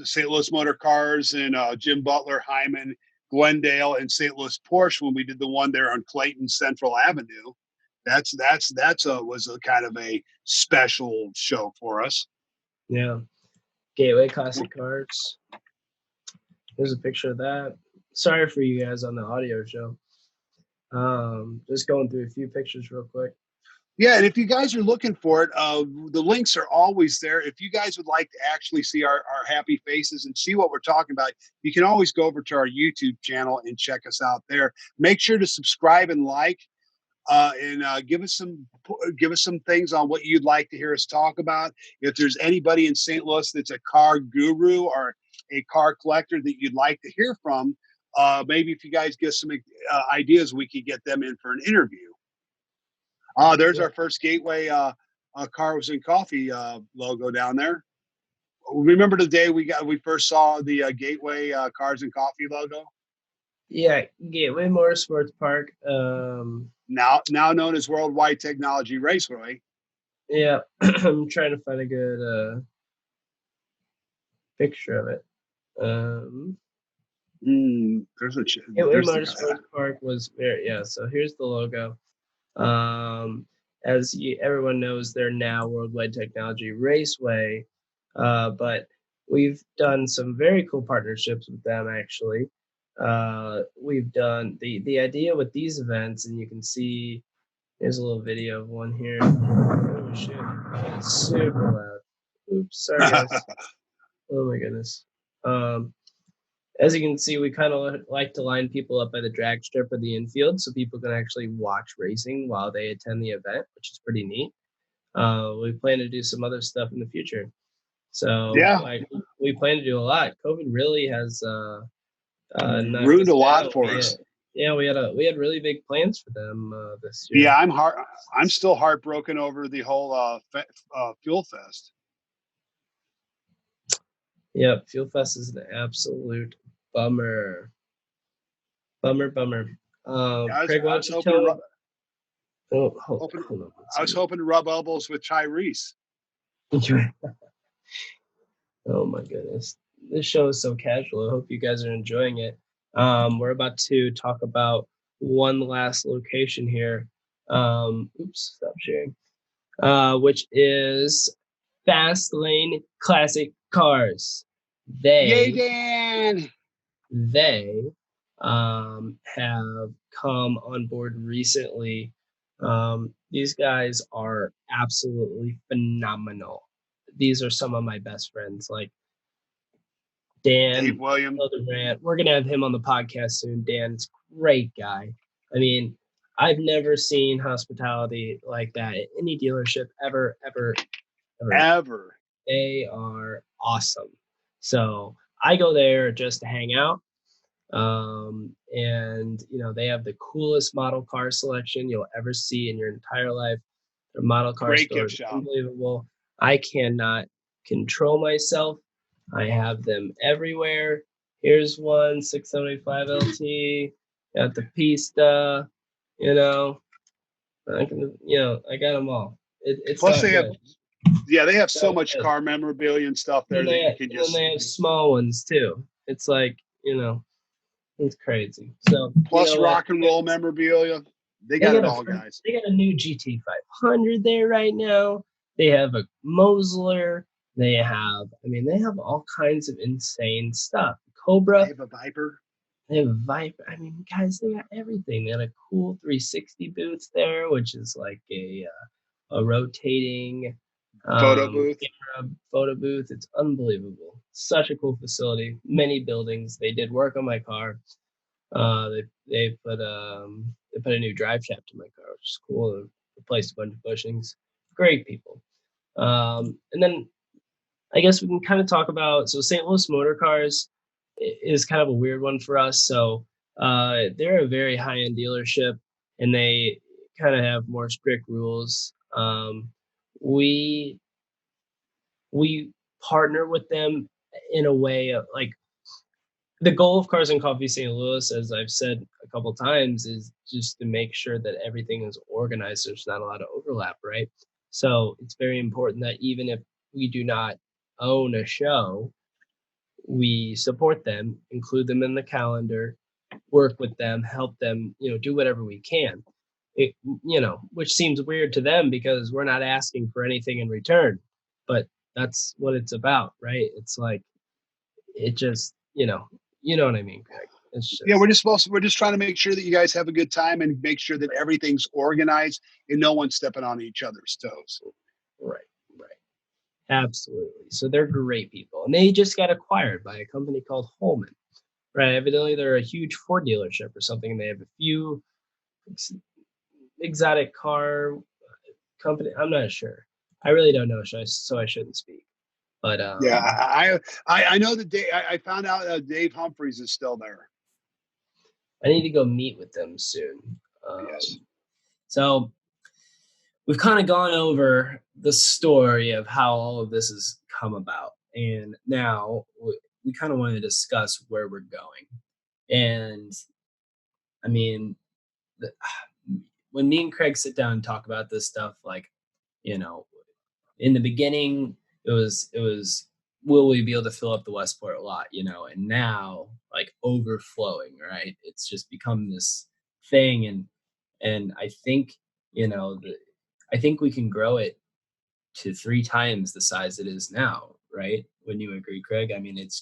St. Louis Motor Cars and Jim Butler, Hyman, Glendale, and St. Louis Porsche when we did the one there on Clayton Central Avenue. Was a kind of a special show for us. Yeah. Gateway Classic Cars. There's a picture of that. Sorry for you guys on the audio show. Just going through a few pictures real quick. Yeah, and if you guys are looking for it, the links are always there. If you guys would like to actually see our happy faces and see what we're talking about, you can always go over to our YouTube channel and check us out there. Make sure to subscribe and like, and give us some things on what you'd like to hear us talk about. If there's anybody in St. Louis that's a car guru or a car collector that you'd like to hear from, maybe if you guys give some ideas, we could get them in for an interview. There's Yeah. our first Gateway Cars and Coffee logo down there. Remember the day we first saw the Gateway Cars and Coffee logo? Yeah, Gateway Motorsports Park. Now known as Worldwide Technology Raceway. Yeah, I'm trying to find a good picture of it. Gateway Motorsports Park was very, yeah. So here's the logo. Everyone knows, they're now Worldwide Technology Raceway, but we've done some very cool partnerships with them. Actually, we've done the idea with these events, and you can see there's a little video of one here. Oh shit, it's super loud. Oops, sorry guys. Oh my goodness. As you can see, we kind of like to line people up by the drag strip or the infield so people can actually watch racing while they attend the event, which is pretty neat. We plan to do some other stuff in the future. So Yeah, like we plan to do a lot. COVID really has knocked ruined us a lot down. for us. Yeah, we had really big plans for them this Yeah, year. I'm still heartbroken over the whole Fuel Fest. Yep, Fuel Fest is an absolute bummer. Bummer. Yeah, Craig, why I don't was you tell? Oh, hoping hold on one I was second. hoping to rub elbows with Tyrese. Oh my goodness. This show is so casual. I hope you guys are enjoying it. We're about to talk about one last location here. Oops, stop sharing. Which is Fast Lane Classic Cars. Yay, They Dan! they have come on board recently. These guys are absolutely phenomenal. These are some of my best friends. Like Dave Dan Williams. Hildebrand. We're gonna have him on the podcast soon. Dan's great guy. I mean, I've never seen hospitality like that at any dealership ever. Ever. They are awesome. So I go there just to hang out. And they have the coolest model car selection you'll ever see in your entire life. Their model car Great store gift is shop. unbelievable. I cannot control myself. I have them everywhere. Here's one 675 LT at the Pista. You know, I got them all. It's Plus, not good. they have It's so not much good. car memorabilia and stuff And there that you can then just. they have small ones too. It's like, it's crazy. So, you Plus know what? rock and roll memorabilia. They They got got it a all, guys. they got a new GT 500 there right now. They have a Mosler. They have all kinds of insane stuff. They Cobra. have a Viper. They have Viper. I mean, guys, they got everything. They had a cool 360 booth there, which is like a rotating Photo booth. camera photo booth. It's unbelievable. Such a cool facility. Many buildings. They did work on my car. They put a new drive shaft in my car, which is cool. They replaced a bunch of bushings. Great people. And then I guess we can kind of talk about St. Louis Motor Cars is kind of a weird one for us. So they're a very high end dealership, and they kind of have more strict rules. We we partner with them in a way of like the goal of Cars and Coffee St. Louis, as I've said a couple times, is just to make sure that everything is organized. There's not a lot of overlap, right? So it's very important that even if we do not own a show, we support them, include them in the calendar, work with them, help them, do whatever we can. It, which seems weird to them because we're not asking for anything in return, but that's what it's about, right? It's like it just, you know what I mean, Greg. It's Yeah, just we're just trying to make sure that you guys have a good time and make sure that everything's organized and no one's stepping on each other's toes. right, right. Absolutely. So they're great people. And they just got acquired by a company called Holman. Right. Evidently they're a huge Ford dealership or something, and they have a few exotic car company. I'm not sure. I really don't know, so I shouldn't speak. But Yeah, I know that I found out Dave Humphreys is still there. I need to go meet with them soon. Yes. So we've kind of gone over the story of how all of this has come about. And now we kind of want to discuss where we're going. And I mean, the, when me and Craig sit down and talk about this stuff, like, you know, in the beginning, it was will we be able to fill up the Westport lot, and now like overflowing, right? It's just become this thing, and I think, I think we can grow it to 3 times the size it is now, right? Wouldn't you agree, Craig? I mean, it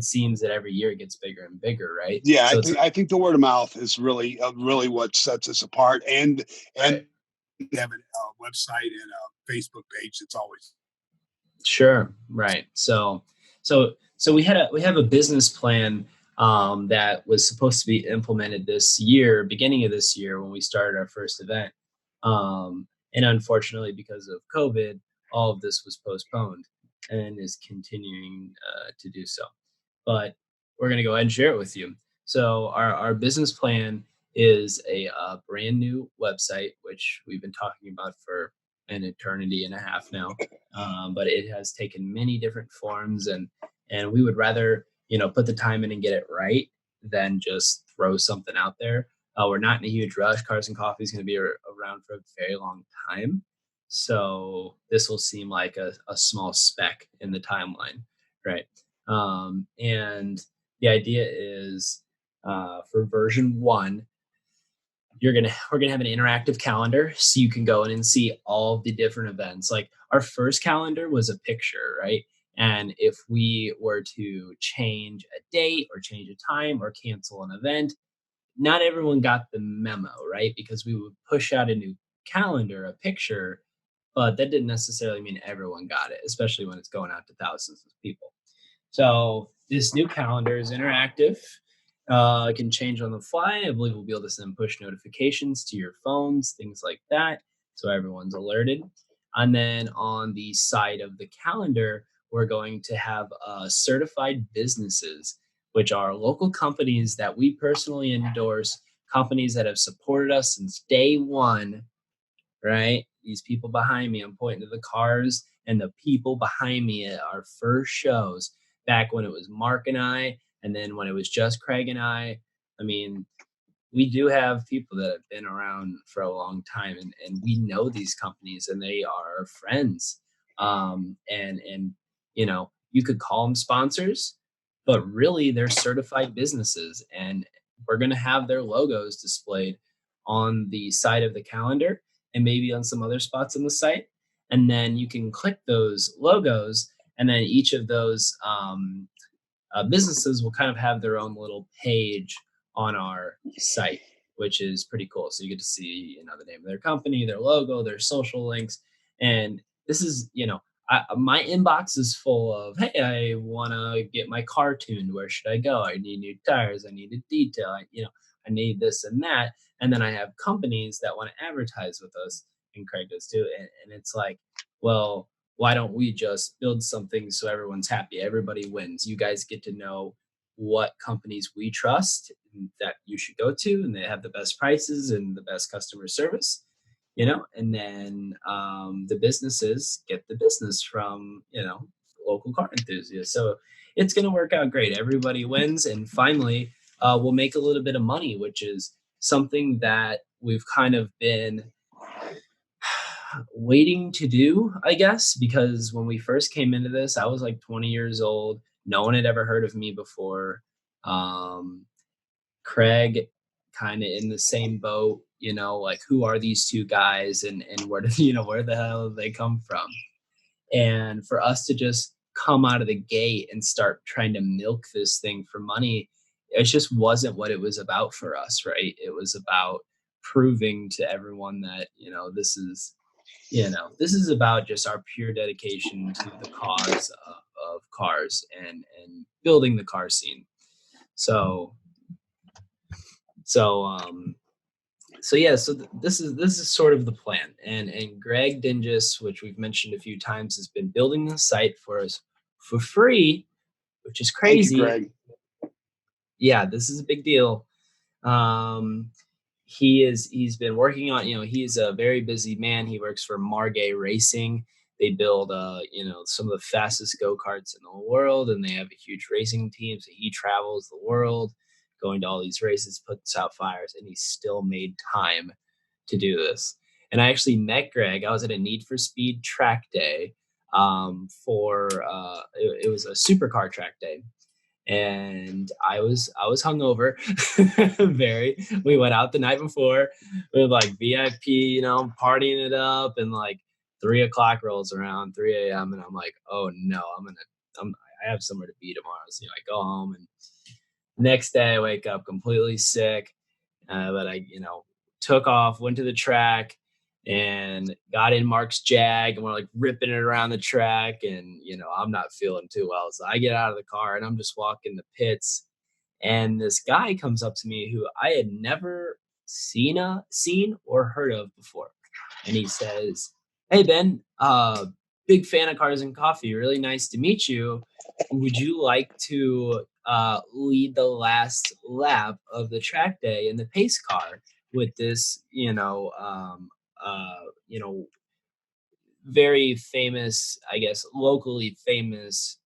seems that every year it gets bigger and bigger, right? Yeah, So it's I think the word of mouth is really what sets us apart, and right. have a website and a Facebook page that's always. Sure. Right. So we have a business plan that was supposed to be implemented this year, beginning of this year when we started our first event. And unfortunately, because of COVID, all of this was postponed. and is continuing to do so. But we're going to go ahead and share it with you. So our business plan is a brand new website, which we've been talking about for an eternity and a half now. But it has taken many different forms, and we would rather put the time in and get it right than just throw something out there. We're not in a huge rush. Cars and Coffee is going to be around for a very long time, so this will seem like a small speck in the timeline, right? And the idea is for version one, we're gonna have an interactive calendar, so you can go in and see all the different events. Like our first calendar was a picture, right? And if we were to change a date or change a time or cancel an event, not everyone got the memo, right? Because we would push out a new calendar, a picture, but that didn't necessarily mean everyone got it, especially when it's going out to thousands of people. So this new calendar is interactive. It can change on the fly. I believe we'll be able to send push notifications to your phones, things like that, so everyone's alerted. And then on the side of the calendar, we're going to have certified businesses, which are local companies that we personally endorse, companies that have supported us since day one, right? These people behind me, I'm pointing to the cars and the people behind me at our first shows back when it was Mark and I, and then when it was just Craig and I. I mean, we do have people that have been around for a long time, and we know these companies and they are our friends. And you could call them sponsors, but really they're certified businesses, and we're going to have their logos displayed on the side of the calendar and maybe on some other spots on the site. And then you can click those logos, and then each of those businesses will kind of have their own little page on our site, which is pretty cool. So you get to see, the name of their company, their logo, their social links, and this is, my inbox is full of, hey, I want to get my car tuned. Where should I go? I need new tires. I need a detail. I need this and that. And then I have companies that want to advertise with us, and Craig does too. And it's like, well, why don't we just build something so everyone's happy? Everybody wins. You guys get to know what companies we trust that you should go to, and they have the best prices and the best customer service, and then the businesses get the business from, local car enthusiasts. So it's going to work out great. Everybody wins. And finally, we'll make a little bit of money, which is something that we've kind of been waiting to do, I guess, because when we first came into this, I was like 20 years old. No one had ever heard of me before. Um, Craig, kind of in the same boat, like who are these two guys, and where do where the hell did they come from? And for us to just come out of the gate and start trying to milk this thing for money, it just wasn't what it was about for us, right? It was about proving to everyone that, this is about just our pure dedication to the cause of cars and building the car scene. So so um so yeah, so this is sort of the plan. And Greg Dingus, which we've mentioned a few times, has been building the site for us for free, which is Thank you, crazy. Craig. Yeah, this is a big deal. um he's been working on, he's a very busy man. He works for Margay Racing. They build some of the fastest go-karts in the world, and they have a huge racing team. So he travels the world going to all these races, puts out fires, and he still made time to do this. And I actually met Greg. I was at a Need for Speed track day, for it was a supercar track day, and I was hungover, very. We went out the night before. We were like VIP, partying it up, and like 3 o'clock rolls around, 3 a.m., and I'm like, oh no, I have somewhere to be tomorrow. So I go home, and next day I wake up completely sick. But I, took off, went to the track, and got in Mark's Jag, and we're like ripping it around the track. And, I'm not feeling too well. So I get out of the car and I'm just walking the pits. And this guy comes up to me who I had never seen or heard of before. And he says, hey, Ben, big fan of Cars and Coffee. Really nice to meet you. Would you like to lead the last lap of the track day in the pace car with this, you know, very famous, I guess, locally famous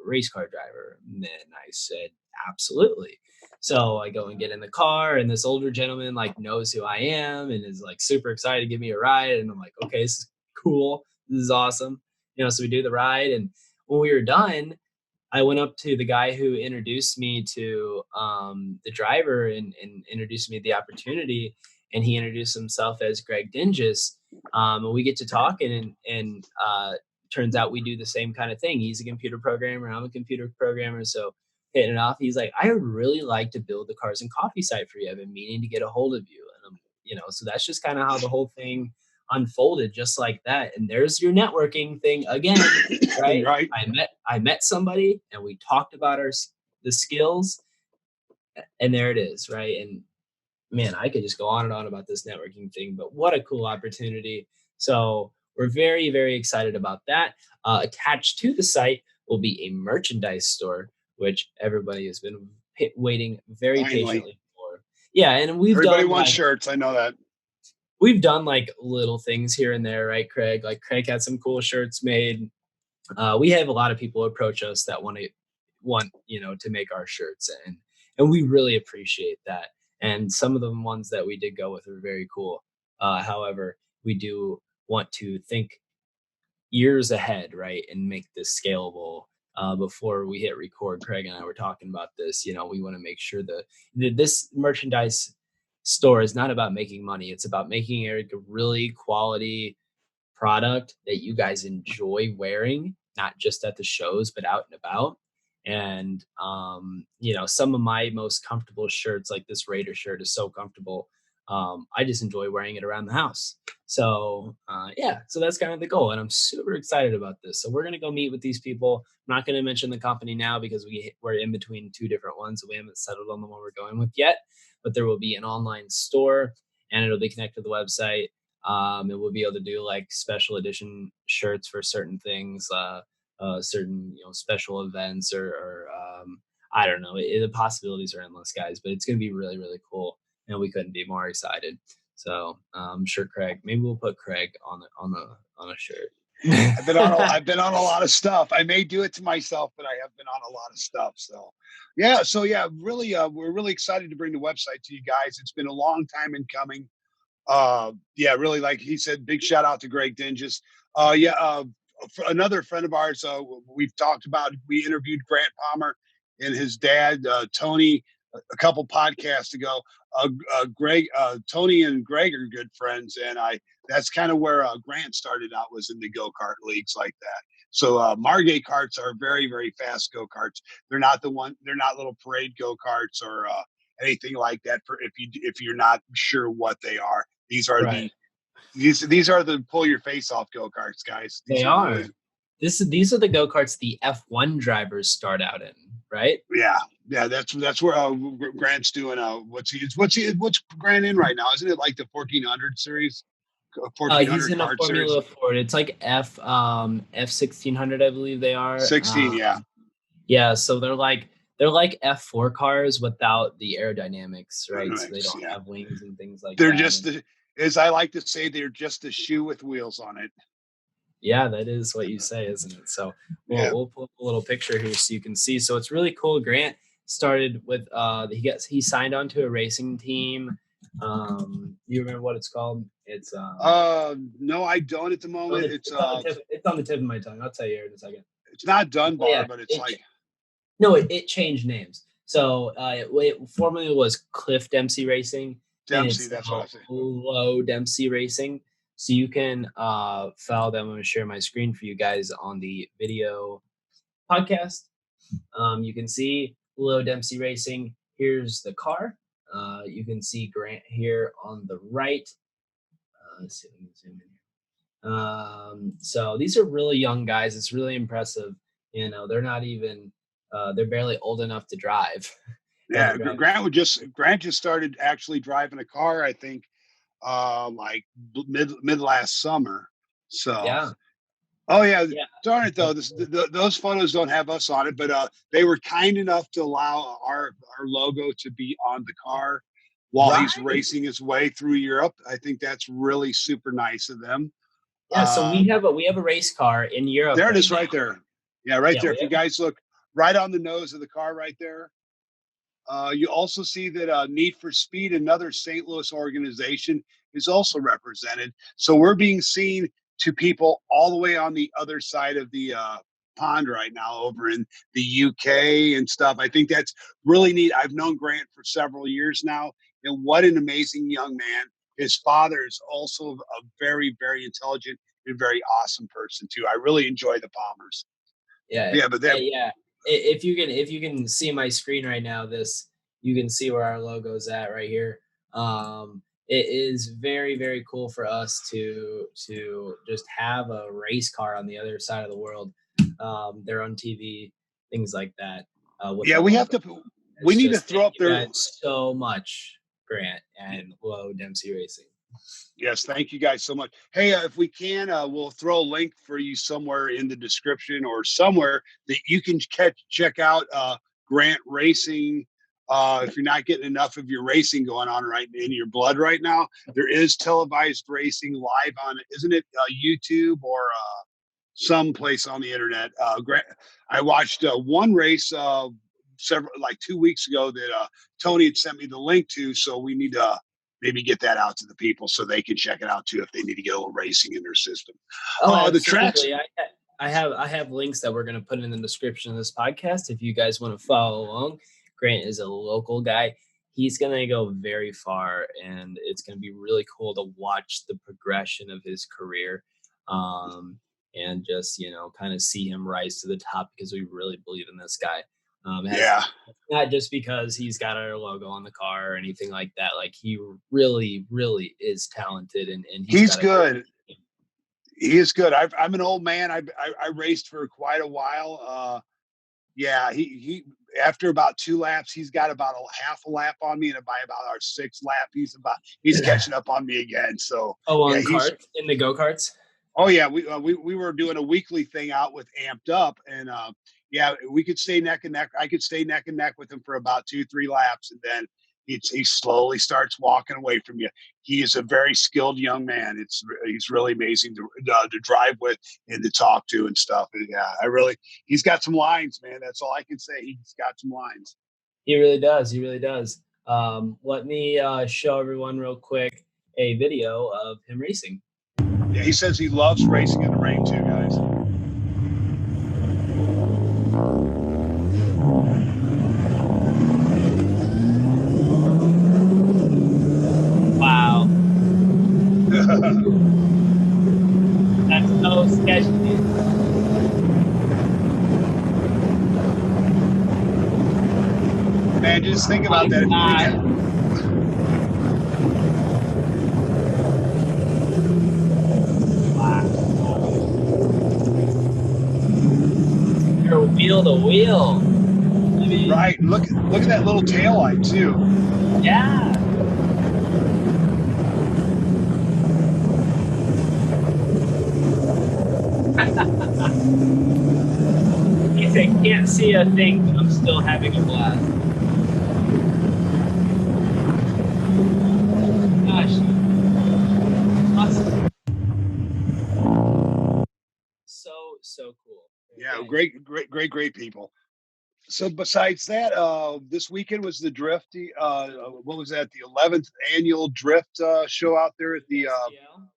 race car driver?" And then I said, "Absolutely." So I go and get in the car, and this older gentleman like knows who I am and is like super excited to give me a ride. And I'm like, "Okay, this is cool. This is awesome." So we do the ride, and when we were done, I went up to the guy who introduced me to the driver, and introduced me to the opportunity. And he introduced himself as Greg Dinges. And we get to talking, and turns out we do the same kind of thing. He's a computer programmer, I'm a computer programmer. So hitting it off, he's like, "I would really like to build the Cars and Coffee site for you. I've been meaning to get a hold of you." And so that's just kind of how the whole thing unfolded, just like that. And there's your networking thing again, right? Right. I met somebody, and we talked about the skills, and there it is, right? And man, I could just go on and on about this networking thing, but what a cool opportunity. So we're very, very excited about that. Attached to the site will be a merchandise store, which everybody has been waiting very Finally. patiently for. Yeah, and we've Everybody done wants like shirts. I know that. little things here and there, right, Craig? Like Craig had some cool shirts made. We have a lot of people approach us that want to make our shirts, and we really appreciate that. And some of the ones that we did go with are very cool. However, we do want to think years ahead, right, and make this scalable. Before we hit record, Craig and I were talking about this. We want to make sure that this merchandise store is not about making money. It's about making it a really quality product that you guys enjoy wearing, not just at the shows, but out and about. And some of my most comfortable shirts, like this Raider shirt, is so comfortable. I just enjoy wearing it around the house. So yeah, so that's kind of the goal, and I'm super excited about this. So we're gonna go meet with these people. I'm not gonna mention the company now because we're in between two different ones, so we haven't settled on the one we're going with yet. But there will be an online store, and it'll be connected to the website. And we'll be able to do like special edition shirts for certain things, certain special events, or I don't know. The possibilities are endless, guys. But it's going to be really, really cool, and we couldn't be more excited. So I'm sure Craig. Maybe we'll put Craig on a shirt. I've been on a lot of stuff. I may do it to myself, but I have been on a lot of stuff. So yeah, really, we're really excited to bring the website to you guys. It's been a long time in coming. Yeah, really, like he said, big shout out to Greg Dinges. Yeah, another friend of ours, we've talked about, we interviewed Grant Palmer and his dad, Tony, a couple podcasts ago. Tony and Greg are good friends, and that's kind of where Grant started out, was in the go-kart leagues like that. So Margate karts are very, very fast go-karts. They're not little parade go-karts or anything like that. For if you're not sure what they are, these are Right. these are the pull your face off go-karts, guys. They are. These are the go-karts the F1 drivers start out in, right? Yeah. That's where Grant's doing. What's Grant in right now? Isn't it like the 1400 series? 1400 He's in a card series. Formula Ford. It's like F 1600, I believe they are. 16, yeah. Yeah, so they're like F4 cars without the aerodynamics, right? So they don't Yeah. have wings and things like They're that. just as I like to say, they're just a shoe with wheels on it. Yeah, that is what you say, isn't it? So Yeah. we'll pull up a little picture here so you can see. So it's really cool. Grant started with he signed on to a racing team. You remember what it's called? It's No, I don't at the moment. it's on the tip of my tongue. I'll tell you here in a second. It's not Dunbar, Yeah, but it's like no, it changed names. So it formerly was Cliff Dempsey Racing. Dempsey. And That's what I say. Low Dempsey Racing. So you can follow them. I'm going to share my screen for you guys on the video podcast. You can see Low Dempsey Racing. Here's the car. You can see Grant here on the right. Let's see if we can zoom in here. So these are really young guys. It's really impressive. They're not even they're barely old enough to drive. Yeah, Grant just started actually driving a car, I think, like mid last summer. So Yeah. Oh yeah, Yeah. darn it though. Those photos don't have us on it, but they were kind enough to allow our logo to be on the car while he's Right. racing his way through Europe. I think that's really super nice of them. Yeah. So Uh, we have a race car in Europe there it right is, now. right there. Yeah, right Yeah, there. we If you have. guys look right on the nose of the car, right there. You also see that Need for Speed, another St. Louis organization, is also represented. So we're being seen to people all the way on the other side of the pond right now, over in the UK and stuff. I think that's really neat. I've known Grant for several years now, and what an amazing young man. His father is also a very, very intelligent and very awesome person too. I really enjoy the Palmers. Yeah, Yeah, but that yeah. If you can see my screen right now, this you can see where our logo's at right here. It is very cool for us to just have a race car on the other side of the world. They're on TV, things like that, with yeah, our we have logo. to. We It's need to just throw thank up you their. guys so much, Grant and Low Dempsey Racing. Yes, thank you guys so much. Hey, if we can, we'll throw a link for you somewhere in the description or somewhere that you can check out Grant Racing. If you're not getting enough of your racing going on right in your blood right now, there is televised racing live on, isn't it YouTube or some place on the internet? I watched one race several like 2 weeks ago that Tony had sent me the link to, so we need to maybe get that out to the people so they can check it out too if they need to get a little racing in their system. Oh, The tracks, absolutely. I have links that we're going to put in the description of this podcast if you guys want to follow along. Grant is a local guy. He's going to go very far, and it's going to be really cool to watch the progression of his career, and just kind of see him rise to the top because we really believe in this guy. Has yeah, not just because he's got our logo on the car or anything like that. Like he really is talented, and he's he's got a great good. He is good. I'm an old man. I raced for quite a while. Yeah, he after about 2 laps, he's got about a half a lap on me, and by about our sixth lap, he's catching up on me again. So Oh, yeah, on he's carts in the go-karts? oh yeah, we were doing a weekly thing out with Amped Up, and yeah, we could stay neck and neck. I could stay neck and neck with him for about 2-3 laps, and then he slowly starts walking away from you. He is a very skilled young man. He's really amazing to drive with and to talk to and stuff. And yeah, he's got some lines, man. That's all I can say. He's got some lines. He really does, he really does. Let me, show everyone real quick a video of him racing. Yeah, he says he loves racing in the rain too, guys. Wow, that's so sketchy. Man, just think Oh my about that. god, wow. You're wheel to wheel. I mean, Right. Look at that little tail light too. yeah. He said, "Can't see a thing, but I'm still having a blast." Gosh, awesome. So cool. Yeah, Yeah, great people. So besides that, this weekend was the drift. What was that? The 11th annual drift show out there at the STL.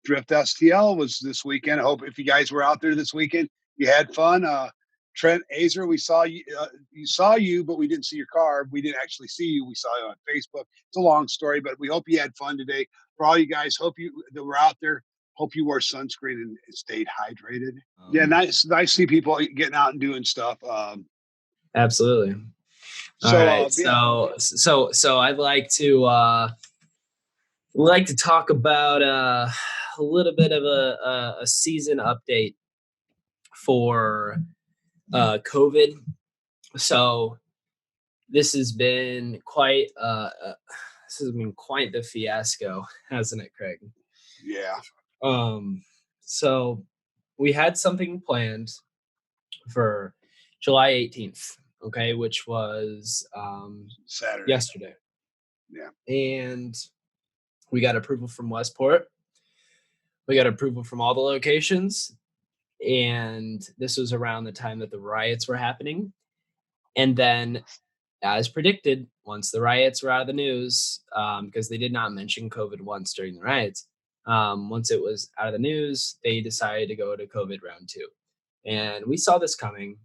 Drift STL was this weekend. I hope if you guys were out there this weekend, you had fun. Trent Azer, we saw you. You saw you, but we didn't see your car. We didn't actually see you. We saw you on Facebook. It's a long story, but we hope you had fun today. For all you guys, hope you that were out there. Hope you wore sunscreen and stayed hydrated. Yeah, nice to see people getting out and doing stuff. Absolutely. All So right. yeah, So I'd like to talk about a little bit of a season update for COVID. So this has been this has been quite the fiasco, hasn't it, Craig? yeah, Um, so we had something planned for July 18th, okay, which was Saturday. yesterday. Yeah. And we got approval from Westport. We got approval from all the locations. And this was around the time that the riots were happening. And then, as predicted, once the riots were out of the news, because they did not mention COVID once during the riots, once it was out of the news, they decided to go to COVID round two. And we saw this coming,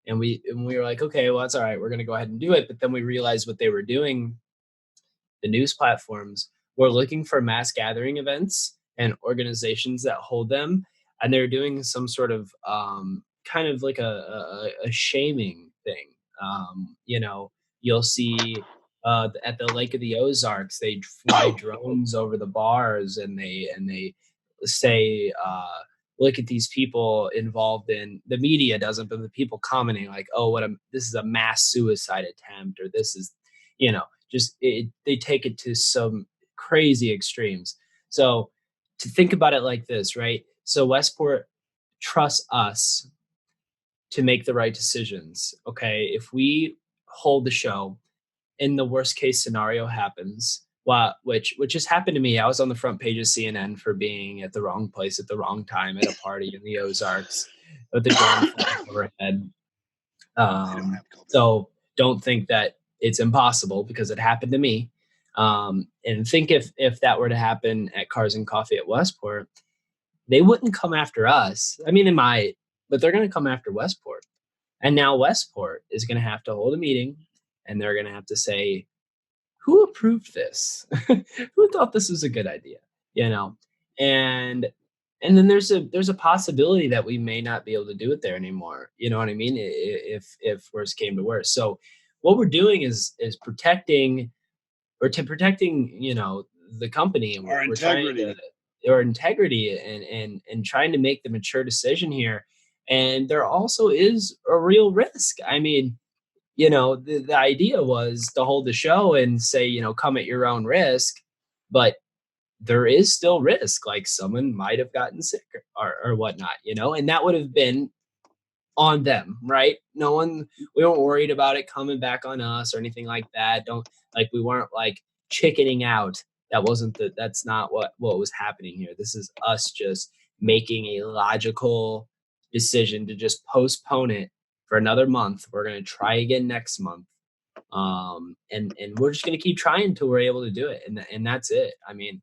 and we were like, okay, well, that's all right. We're going to go ahead and do it. But then we realized what they were doing. The news platforms were looking for mass gathering events and organizations that hold them, and they're doing some sort of kind of like a shaming thing. You'll see at the Lake of the Ozarks, they fly drones over the bars, and they say, look at these people involved in the media doesn't, but the people commenting like, oh, this is a mass suicide attempt, or this is, just they take it to some crazy extremes. So to think about it like this, right? So Westport trusts us to make the right decisions. Okay, if we hold the show and the worst case scenario happens, well, which just happened to me. I was on the front page of CNN for being at the wrong place at the wrong time at a party in the Ozarks with the drone flying overhead. I don't have COVID. So don't think that it's impossible, because it happened to me. And think if that were to happen at Cars and Coffee at Westport, they wouldn't come after us. I mean, they might, but they're going to come after Westport. And now Westport is going to have to hold a meeting, and they're going to have to say, who approved this? Who thought this was a good idea? You know, and and then there's a possibility that we may not be able to do it there anymore. You know what I mean? If worse came to worse. So what we're doing is protecting, the company, and Our we're trying to, integrity. our integrity, and trying to make the mature decision here. And there also is a real risk. I mean, the idea was to hold the show and say, come at your own risk, but there is still risk. Like someone might have gotten sick, or whatnot, and that would have been on them, right? We weren't worried about it coming back on us or anything like that. We weren't like chickening out. That's not what was happening here. This is us just making a logical decision to just postpone it for another month. We're going to try again next month. And we're just going to keep trying until we're able to do it. And that's it. I mean,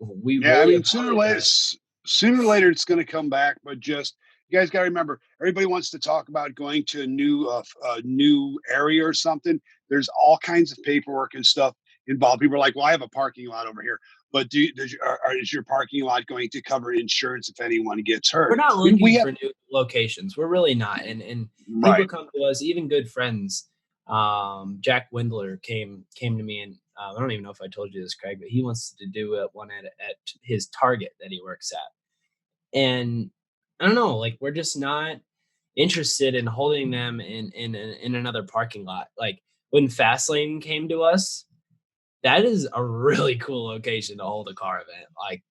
we Yeah, I really mean, apologize. sooner or later, it's going to come back. But just you guys got to remember, everybody wants to talk about going to a new area or something. There's all kinds of paperwork and stuff involved. People are like, "Well, I have a parking lot over here," but is your parking lot going to cover insurance if anyone gets We're hurt? not We looking have for new locations. We're really not. And people right. come to us, even good friends. Jack Windler came to me, and I don't even know if I told you this, Craig, but he wants to do one at his Target that he works at. And I don't know, like we're just not interested in holding them in another parking lot. Like when Fastlane came to us, that is a really cool location to hold a car event. Like,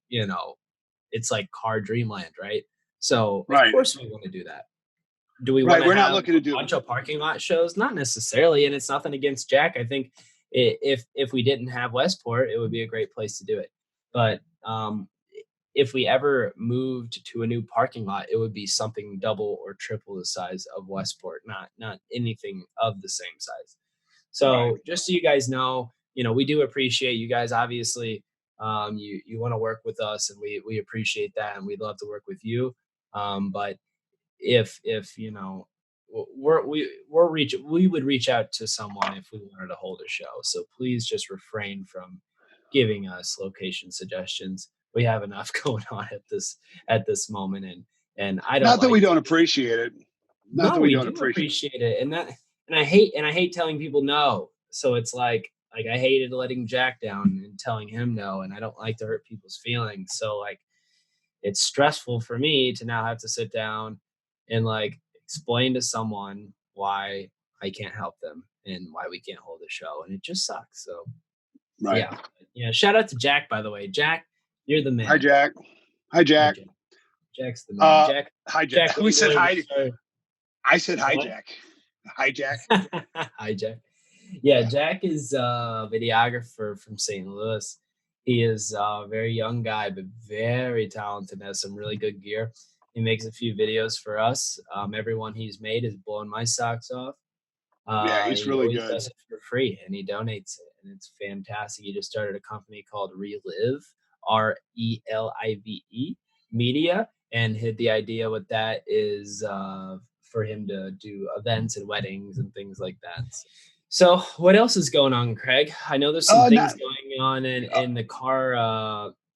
it's like car dreamland, right? So of Right. course we want to do that. Do we want Right. to We're not have looking to a do bunch of parking lot shows? Not necessarily, and it's nothing against Jack. I think if we didn't have Westport, it would be a great place to do it. But if we ever moved to a new parking lot, it would be something double or triple the size of Westport, not anything of the same size. right. So just so you guys know, we do appreciate you guys. Obviously, you want to work with us, and we appreciate that, and we'd love to work with you. But if we would reach out to someone if we wanted to hold a show. So please just refrain from giving us location suggestions. We have enough going on at this moment, and I don't Not that we like don't appreciate it. Not no, that we we don't do appreciate. appreciate it, and I hate telling people no. So it's like I hated letting Jack down and telling him no, and I don't like to hurt people's feelings. So like it's stressful for me to now have to sit down and like explain to someone why I can't help them and why we can't hold a show, and it just sucks. So Right. yeah, yeah. Shout out to Jack, by the way. Jack, you're the Hi, man. Jack. Hi, Hi, Jack. Jack. Jack's the man. Jack. Hi, Jack, Jack. what We are you said willing to hi. start? I said hi, What? Jack. Hi, Jack. Hi, Jack. Yeah, Yeah. Jack is a videographer from St. Louis. He is a very young guy, but very talented, has some really good gear. He makes a few videos for us. Every one he's made is blowing my socks off. Yeah, he's He really always good. does it for free and he donates it. And it's fantastic. He just started a company called Relive, RELIVE Media. And the idea with that is for him to do events and weddings and things like that. So, what else is going on, Craig? I know there's some things Not, going on uh, in the car.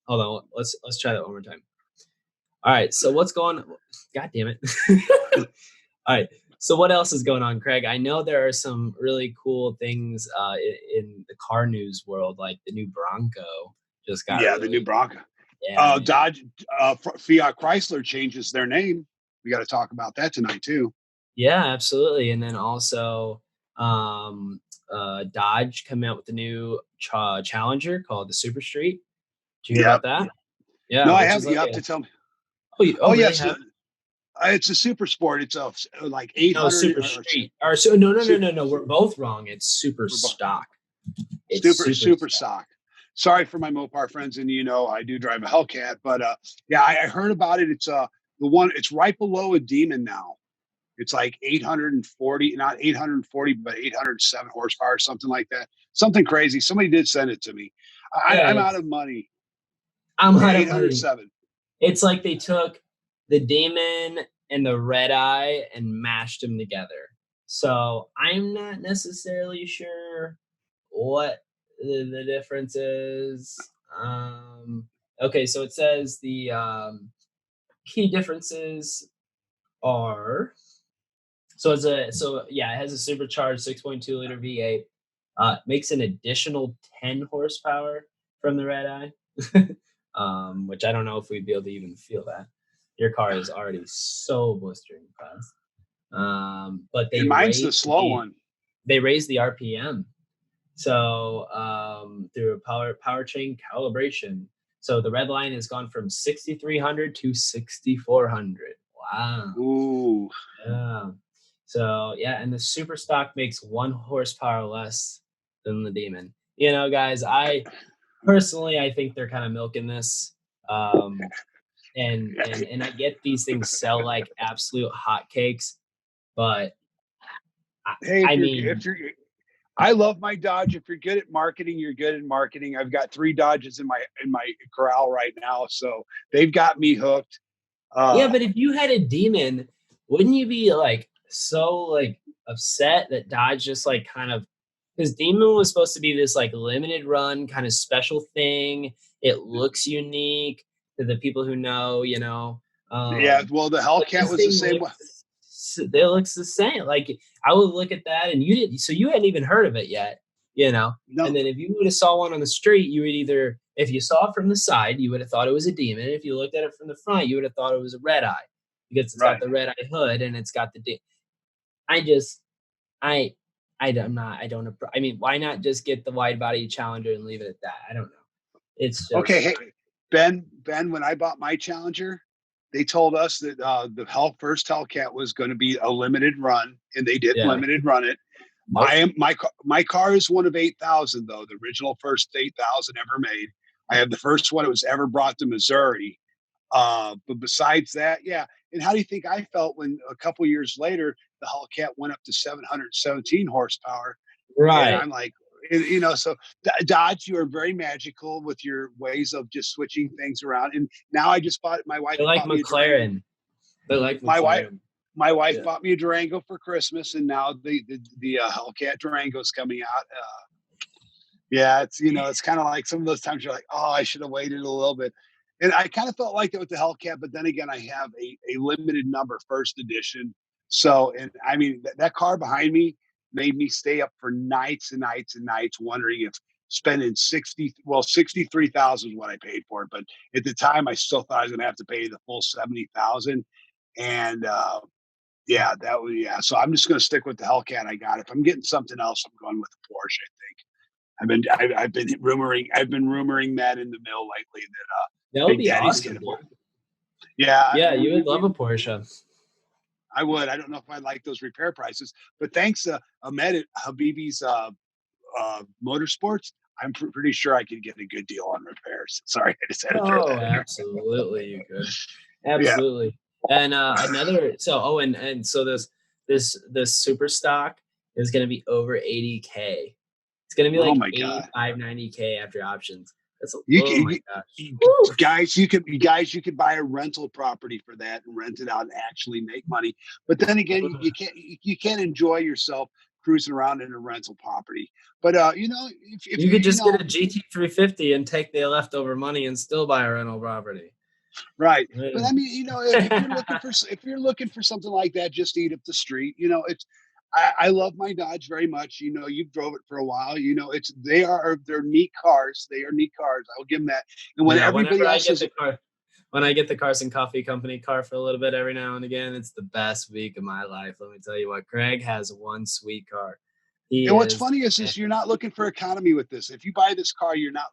Hold on, let's try that one more time. All right, so what's going on? God damn it. All right. So what else is going on, Craig? I know there are some really cool things in the car news world, like the new Bronco just got yeah, the new released. Bronco. Yeah, man. Dodge, Fiat Chrysler changes their name. We got to talk about that tonight too. Yeah, absolutely. And then also, um, Dodge coming out with the new Challenger called the Super Street. Did you hear Yep. about that? Yeah, No, I which is haven't. You like have a to tell me. oh Oh, really yes. have It's a super sport. It's like 800 Super or Street or so super, no, we're both wrong. It's Super Stock. It's Super super Stock. stock. Sorry for my Mopar friends, and I do drive a Hellcat, but yeah, I heard about it. It's the one. It's right below a Demon now. It's like 840, not 840, but 807 horsepower, something like that. Something crazy. Somebody did send it to me. Yeah, I'm out of money. I'm out of money. 807. It's like they took the Demon and the Red Eye and mashed them together. So I'm not necessarily sure what the difference is. Okay, so it says the key differences are it has a supercharged 6.2 liter V8. Makes an additional 10 horsepower from the Red Eye, which I don't know if we'd be able to even feel that. Your car is already so blistering fast. But And mine's the slow one. they raised the RPM. So through a powertrain calibration. So the red line has gone from 6,300 to 6,400. Wow. Ooh. Yeah. So yeah, and the super stock makes 1 horsepower less than the Demon. You know, guys, I think they're kind of milking this. And I get these things sell like absolute hotcakes, but Hey, I if mean, you're I love my Dodge. If you're good at marketing, you're good at marketing. I've got 3 Dodges in my corral right now, so they've got me hooked. yeah, Uh, but if you had a Demon, wouldn't you be like so like upset that Dodge just like kind of because Demon was supposed to be this like limited run kind of special thing. It looks unique to the people who know, you know. yeah, well, the But Hellcat this was the thing same way. it looks the same. Like I would look at that and you hadn't even heard of it yet, you know. And No, then if you would have saw one on the street, you would either if you saw it from the side, you would have thought it was a Demon. If you looked at it from the front, you would have thought it was a Red Eye because it's got right. the red eye hood and it's got the. I just I I'm not I don't I mean why not just get the wide body Challenger and leave it at that? I don't know. It's Okay, just hey, Ben, when I bought my Challenger, they told us that first Hellcat was going to be a limited run, and they did yeah. limited run it. Nope. My car is one of 8,000 though, the original first 8,000 ever made. I have the first one that was ever brought to Missouri. But besides that, yeah. And how do you think I felt when a couple years later the Hellcat went up to 717 horsepower? And Right. I'm like, so Dodge, you are very magical with your ways of just switching things around. And now I just bought my wife They're like bought me a Durango. McLaren. They're like My wife McLaren. my wife Yeah. bought me a Durango for Christmas, and now the Hellcat Durango is coming out. Yeah, it's kind of like some of those times you're like, oh, I should have waited a little bit. And I kind of felt like that with the Hellcat, but then again, I have a limited number first edition. So, and I mean, that car behind me made me stay up for nights and nights and nights wondering if spending 63,000 is what I paid for it. But at the time, I still thought I was going to have to pay the full 70,000. And yeah, yeah. So I'm just going to stick with the Hellcat I got. If I'm getting something else, I'm going with the Porsche, I think. I've been rumoring that in the mill lately that That would Big be Daddy's awesome, getting dude. Yeah, Yeah, you would love a Porsche. I would. I don't know if I like those repair prices, but thanks to Ahmed at Habibi's Motorsports, I'm pretty sure I could get a good deal on repairs. Sorry, I just had to throw Oh, that in there. absolutely, you could. Yeah. Absolutely. And another so this super stock is gonna be over 80K. It's gonna be Oh like my God. 85, 90K after options. That's You oh can, my gosh. you, Woo! you could buy a rental property for that and rent it out and actually make money. But then again, you can't enjoy yourself cruising around in a rental property. But if You you could just get a GT350 and take the leftover money and still buy a rental property. right. But Yeah. I mean, if you're looking for something like that, just to eat up the street. It's I love my Dodge very much. You drove it for a while. They're neat cars. They are neat cars. I'll give them that. And when Yeah, everybody else is when I get the Carson Coffee Company car for a little bit every now and again, it's the best week of my life. Let me tell you what, Greg has one sweet car. He And what's is funny is you're not looking for economy with this. If you buy this car, you're not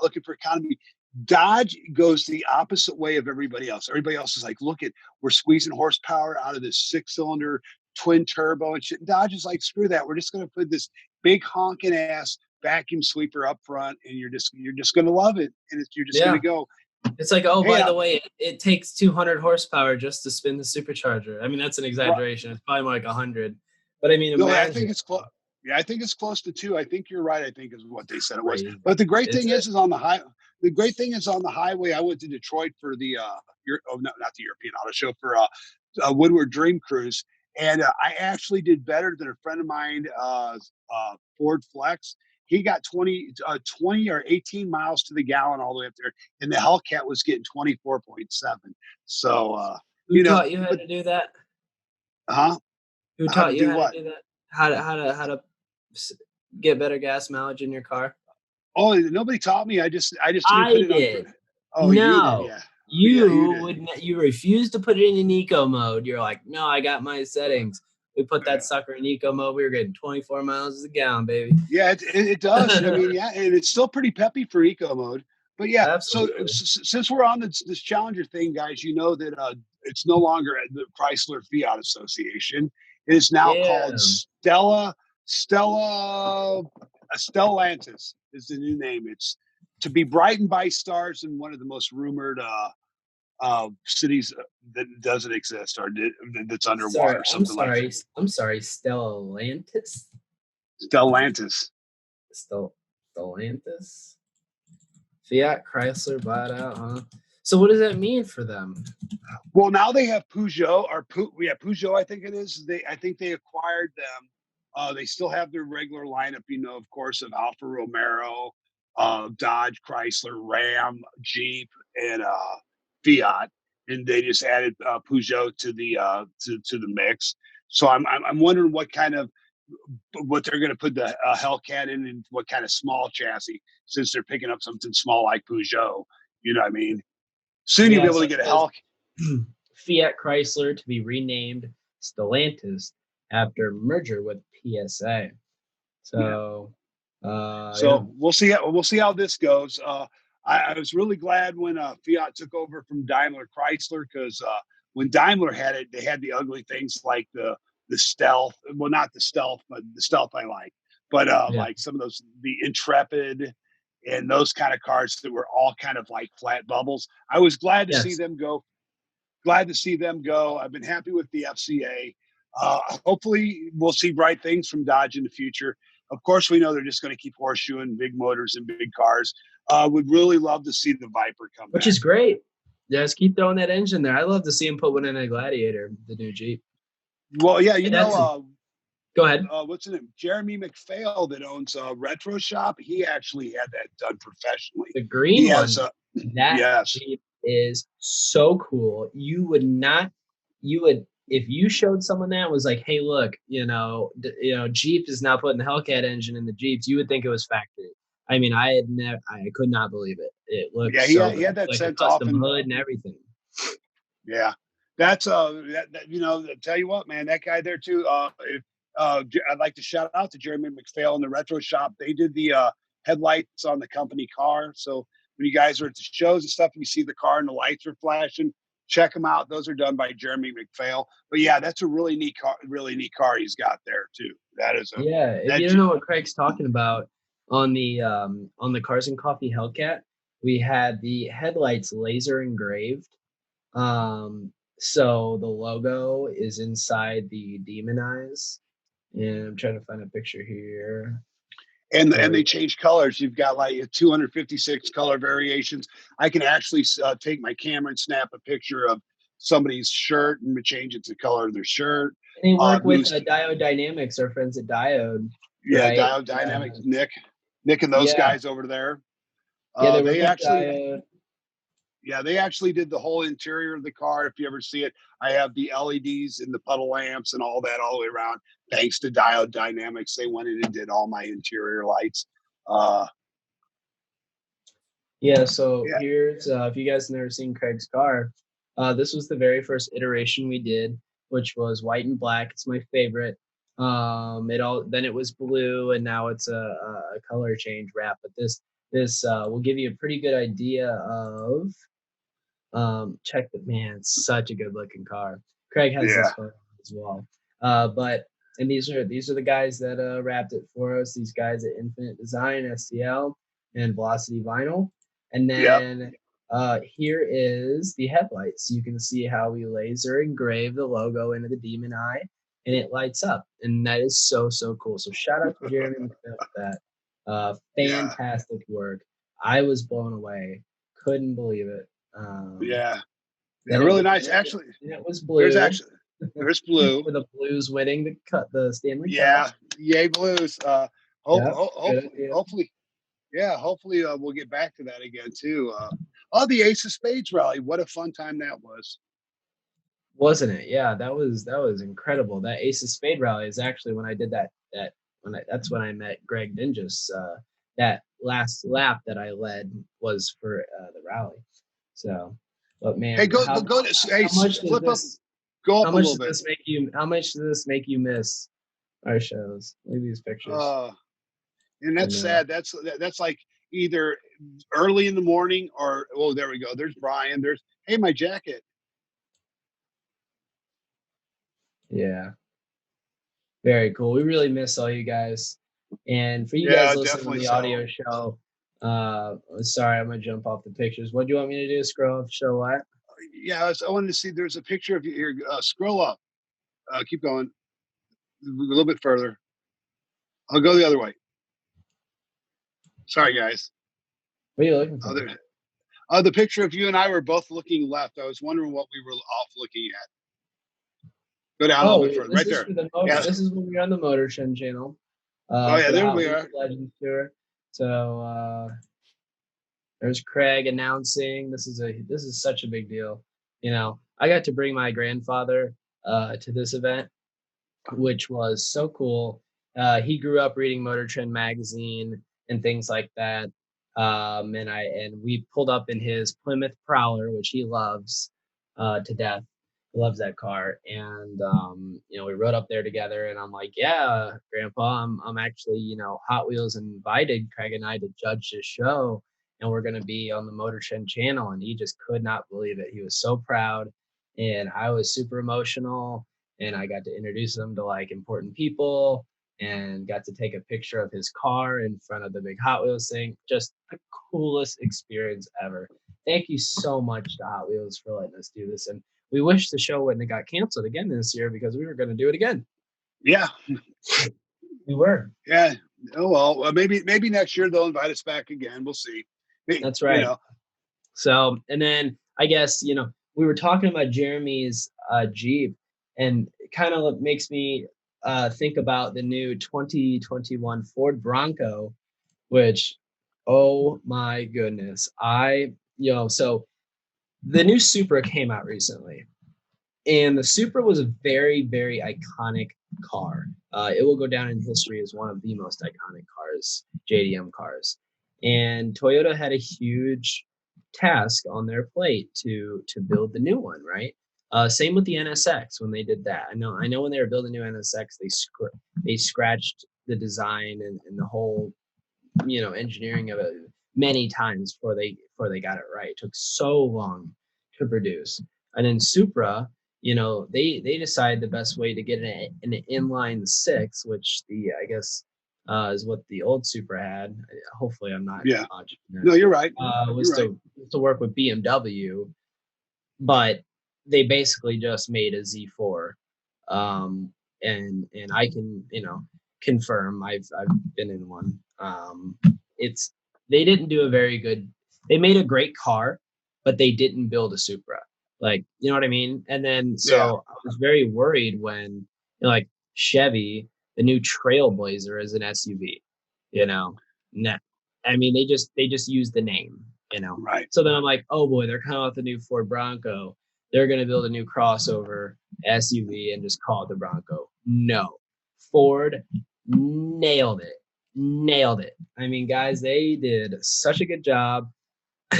looking for economy. Dodge goes the opposite way of everybody else. Everybody else is like, look at we're squeezing horsepower out of this 6-cylinder twin turbo and shit. Dodge is like, screw that. We're just going to put this big honking ass vacuum sweeper up front, and you're just going to love it, and you're just going to yeah. go, It's like, oh, hey, by the way, it takes 200 horsepower just to spin the supercharger. I mean, that's an exaggeration. It's probably more like 100. But I mean, no, I imagine think it's close. Yeah, I think it's close to 2. I think you're right. I think is what they said it was. crazy. But the great Is thing it? is on the high. The great thing is on the highway. I went to Detroit for the no, not the European Auto Show for Woodward Dream Cruise, and I actually did better than a friend of mine, Ford Flex. He got 20 or 18 miles to the gallon all the way up there, and the Hellcat was getting 24.7. So Who taught you how but to do that? huh? Who How to taught you do how to what? do that? How to s- get better gas mileage in your car? Oh, nobody taught me. I just didn't put I it on. did. Oh, you did, No, yeah, yeah, you you did. you refused to put it in eco mode. You're like, no, I got my settings. We put that Yeah, sucker in eco mode. We were getting 24 miles a gallon, baby. yeah, it does. I mean, yeah, and it's still pretty peppy for eco mode. But yeah, so Absolutely. since we're on this Challenger thing, guys, you know that it's no longer the Chrysler Fiat Association. It is now called Yeah. Stella Stellantis is the new name. It's to be brightened by stars in one of the most rumored cities that doesn't exist or that's Sorry, underwater, I'm something like sorry. I'm sorry. Stellantis? Stellantis. Stellantis? Fiat Chrysler bought out, huh? So what does that mean for them? Well, now they have Peugeot or Peugeot. I think it is. I think they acquired them. They still have their regular lineup, of course, of Alfa Romero, Dodge, Chrysler, Ram, Jeep, and Fiat, and they just added Peugeot to the mix. So I'm wondering what they're going to put the Hellcat in and what kind of small chassis, since they're picking up something small like Peugeot. You know what I mean? Soon you'll be Yeah, able so to it get a says Hellcat. Fiat Chrysler to be renamed Stellantis after merger with PSA. Yeah. So, yeah, So we'll see how this goes. I was really glad when Fiat took over from Daimler Chrysler, because when Daimler had it, they had the ugly things like the Stealth. Well, not the Stealth, but the Stealth I like. But yeah, like some of the Intrepid and those kind of cars that were all kind of like flat bubbles. I was glad to see yes. them go. Glad to see them go. I've been happy with the FCA. Hopefully, we'll see bright things from Dodge in the future. Of course, we know they're just going to keep horseshoeing big motors and big cars. Would really love to see the Viper come Which back. is great. Yeah, just keep throwing that engine there. I'd love to see him put one in a Gladiator, the new Jeep. Well, yeah, And that's go ahead. what's his name? Jeremy McPhail that owns a retro shop. He actually had that done professionally. The He green has one, a that yes. Jeep is so cool. You would, if you showed someone that was like, hey, look, Jeep is now putting the Hellcat engine in the Jeeps, you would think it was factory. I mean, I could not believe it. It looked Yeah, he so had, he good, had that like a sent off, custom and hood and everything. yeah, that's tell you what, man, that guy there too. If I'd like to shout out to Jeremy McPhail in the retro shop. They did the headlights on the company car. So when you guys are at the shows and stuff, and you see the car and the lights are flashing, check them out. Those are done by Jeremy McPhail. But yeah, that's a really neat car he's got there too. That is a Yeah, if that you don't know what Craig's talking about, on the Cars and Coffee Hellcat, we had the headlights laser engraved. So the logo is inside the demon eyes. And I'm trying to find a picture here. and they change colors. You've got like 256 color variations. I can actually take my camera and snap a picture of somebody's shirt and change it to the color of their shirt. And they work with Moves, Diode Dynamics, our friends at Diode, yeah, right? Dial Dynamics, Nick, and those Yeah, guys over there. yeah, they work They with actually, Diode. yeah, they actually did the whole interior of the car. If you ever see it, I have the LEDs and the puddle lamps and all that all the way around. Thanks to Diode Dynamics, they went in and did all my interior lights. Uh, Yeah, so yeah, here's if you guys have never seen Craig's car, this was the very first iteration we did, which was white and black. It's my favorite. It was blue, and now it's a color change wrap. But this will give you a pretty good idea of check the man. It's such a good looking car. Craig has yeah, this photo as well. But and these are the guys that wrapped it for us. These guys at Infinite Design, STL, and Velocity Vinyl. And yep, then here is the headlights. You can see how we laser engrave the logo into the demon eye, and it lights up. And that is so cool. So shout out to Jeremy McPhail for that. yeah, Fantastic work. I was blown away. Couldn't believe it. Um, yeah, yeah. then it Really was nice. Actually, it was there's blue actually there's blue. with the Blues winning the Stanley Cup. Yeah, yay Blues. Yeah, good idea. Hopefully, yeah, hopefully we'll get back to that again too. The Ace of Spades rally. What a fun time that was. Wasn't it? Yeah, that was incredible. That Ace of Spade rally is actually when I did that's when I met Greg Dingus. That last lap that I led was for the rally. So, but Hey, man, go to hey, how much does flip up, this go how up a much little does bit. this make you how much does this make you miss our shows? Look at these pictures. Uh, and I that's know. sad. That's like either early in the morning or oh, there we go. There's Brian. There's hey, my jacket. Yeah. Very cool. We really miss all you guys. And for you guys Yeah, listening on definitely the so. audio show, sorry, I'm gonna jump off the pictures. What do you want me to do? Scroll off, show what? Yeah, I wanted to see. There's a picture of you here. Scroll up. Keep going a little bit further. I'll go the other way. Sorry, guys. What are you looking for? Other the picture of you and I were both looking left. I was wondering what we were off looking at. Go down a little Oh, bit further. Right there. Yeah. this is when we're on the Motor Trend channel, Oh yeah, for the there Hot we Wheels are. Legends Tour. So there's Craig announcing. This is such a big deal. You know, I got to bring my grandfather to this event, which was so cool. He grew up reading Motor Trend magazine and things like that. And we pulled up in his Plymouth Prowler, which he loves to death. He loves that car, and we rode up there together. And I'm like, yeah, Grandpa, I'm actually Hot Wheels invited Craig and I to judge this show, and we're gonna be on the Motor Trend channel. And he just could not believe it. He was so proud, and I was super emotional, and I got to introduce him to like important people and got to take a picture of his car in front of the big Hot Wheels thing. Just the coolest experience ever. Thank you so much to Hot Wheels for letting us do this. And we wish the show wouldn't have got canceled again this year because we were going to do it again. Yeah. We were. Yeah. Oh well, maybe next year they'll invite us back again. We'll see. That's You right. know. So, and then I guess, we were talking about Jeremy's Jeep, and it kind of makes me think about the new 2021 Ford Bronco, which, oh my goodness. So the new Supra came out recently, and the Supra was a very, very iconic car. It will go down in history as one of the most iconic cars, JDM cars. And Toyota had a huge task on their plate to build the new one, right? Same with the NSX when they did that. I know when they were building new NSX, they scratched the design and the whole engineering of it many times before they got it right. It took so long to produce. And then Supra, they decided the best way to get an inline six, which I guess is what the old Supra had. Hopefully, I'm not Yeah. botching No, this. you're right. You're Was right. to work with BMW, but they basically just made a Z4. And I can confirm I've been in one. It's They didn't do a very good. They made a great car, but they didn't build a Supra. Like, you know what I mean? And then Yeah. so I was very worried when like Chevy, the new Trailblazer is an SUV. You know, nah. I mean they just use the name. You know, Right. so then I'm like, oh boy, they're coming out with the new Ford Bronco. They're going to build a new crossover SUV and just call it the Bronco. No. Ford nailed it. Nailed it. I mean, guys, they did such a good job.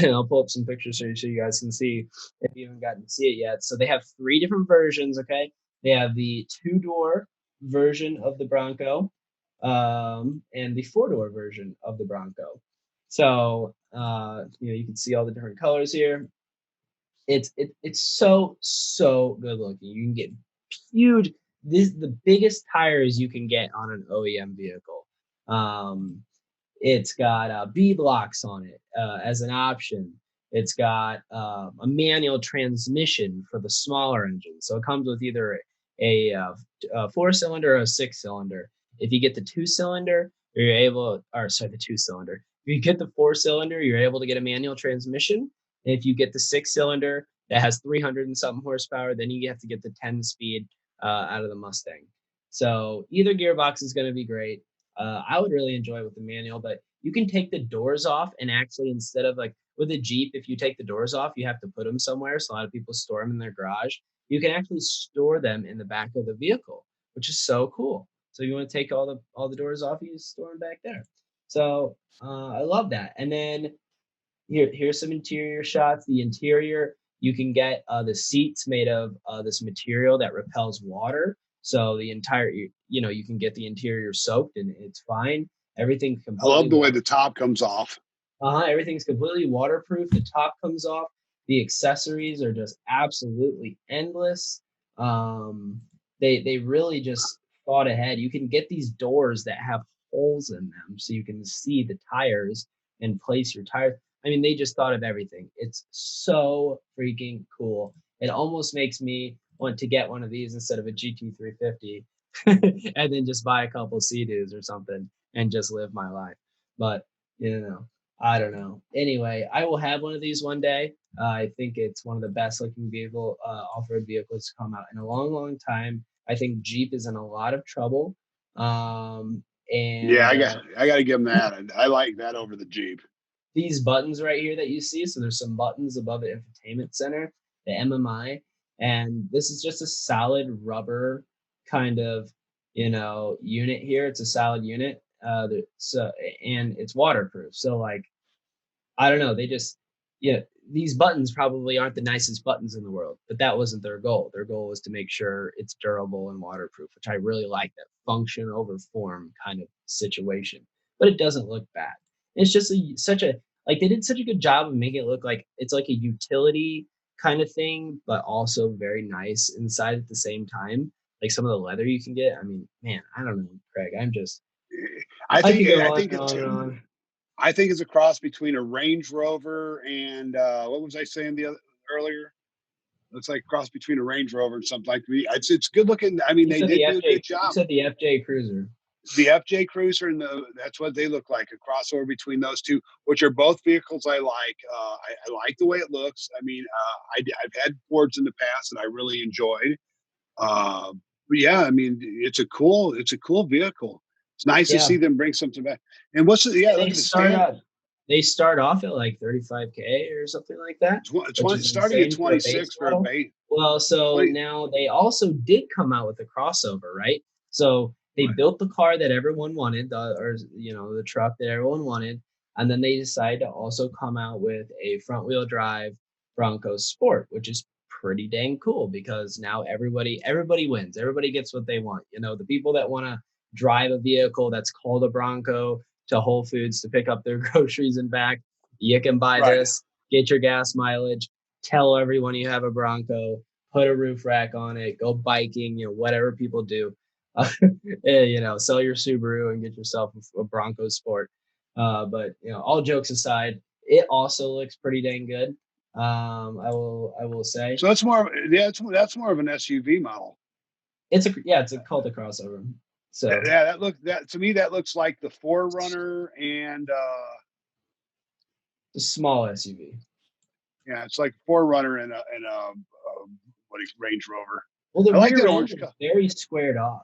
I'll pull up some pictures so you guys can see if you haven't gotten to see it yet. So they have three different versions, okay? They have the two-door version of the Bronco, and the four-door version of the Bronco. So you can see all the different colors here. It's so good looking. You can get huge. This the biggest tires you can get on an OEM vehicle. Um, it's got B blocks on it as an option. It's got a manual transmission for the smaller engine. So it comes with either a four-cylinder or a six-cylinder. If you get the two-cylinder, you're able, or sorry, the two-cylinder. If you get the four-cylinder, you're able to get a manual transmission. And if you get the six-cylinder that has 300 and something horsepower, then you have to get the 10-speed out of the Mustang. So either gearbox is going to be great. I would really enjoy it with the manual, but you can take the doors off and actually, instead of like with a Jeep, if you take the doors off, you have to put them somewhere. So a lot of people store them in their garage. You can actually store them in the back of the vehicle, which is so cool. So you want to take all the doors off, you just store them back there. So I love that. And then here's some interior shots. The interior, you can get the seats made of this material that repels water. So the entire, you can get the interior soaked and it's fine. Everything's I love completely the way the water. top comes off. Everything's completely waterproof. The top comes off. The accessories are just absolutely endless. Um, they really just thought ahead. You can get these doors that have holes in them, so you can see the tires and place your tires. I mean, they just thought of everything. It's so freaking cool. It almost makes me want to get one of these instead of a GT350, and then just buy a couple Sea-Doos or something and just live my life. But you know. I don't know. Anyway, I will have one of these one day. I think it's one of the best looking off-road vehicles to come out in a long, long time. I think Jeep is in a lot of trouble. Um, Yeah, and I got to give them that. I like that over the Jeep. these buttons right here that you see, so there's some buttons above the infotainment center, the MMI, and this is just a solid rubber kind of, unit here. It's a solid unit. And it's waterproof. So like I don't know. Yeah, these buttons probably aren't the nicest buttons in the world, but that wasn't their goal. Their goal was to make sure it's durable and waterproof, which I really like that function over form kind of situation. But it doesn't look bad. It's just like they did such a good job of making it look like it's like a utility kind of thing, but also very nice inside at the same time. Like some of the leather you can get. I mean, man, I don't know, Craig. I could go I on think and it's on and on. I think it's a cross between a Range Rover and what was I saying earlier? It's like a cross between a Range Rover and something like that. It's good looking. I mean, You they said the did do a good FJ. You job. said the FJ Cruiser. The FJ Cruiser and that's what they look like, a crossover between those two, which are both vehicles I like. I like the way it looks. I mean, I've had Fords in the past that I really enjoyed. Uh, but yeah, I mean, it's a cool vehicle. It's nice to Yeah, see them bring something back. And yeah, and look at the stand. they start off at like 35K or something like that, which is Starting at insane for a base 26 for a model. base. Well, so 20, now they also did come out with a crossover, right? So they right. built the car that everyone wanted, or the truck that everyone wanted, and then they decided to also come out with a front wheel drive Bronco Sport, which is pretty dang cool because now everybody wins. Everybody gets what they want. The people that want to drive a vehicle that's called a Bronco to Whole Foods to pick up their groceries and back, you can buy Right. this, get your gas mileage. tell everyone you have a Bronco, put a roof rack on it, go biking, whatever people do. Sell your Subaru and get yourself a Bronco Sport. But all jokes aside, it also looks pretty dang good. I will say So that's more, yeah, that's more of an SUV model. it's called a crossover. So Yeah, that to me that looks like the Forerunner and a small SUV. yeah, it's like Forerunner and what is Range Rover. Well, the I like rear that end orange is color. very squared off.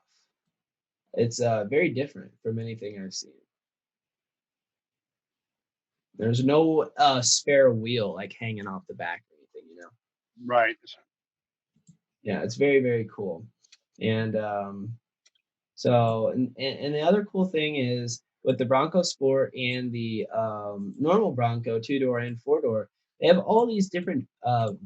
It's very different from anything I've seen. There's no spare wheel like hanging off the back or anything. Right. Yeah, it's very, very cool. And so, and the other cool thing is with the Bronco Sport and the normal Bronco 2-door and 4-door, they have all these different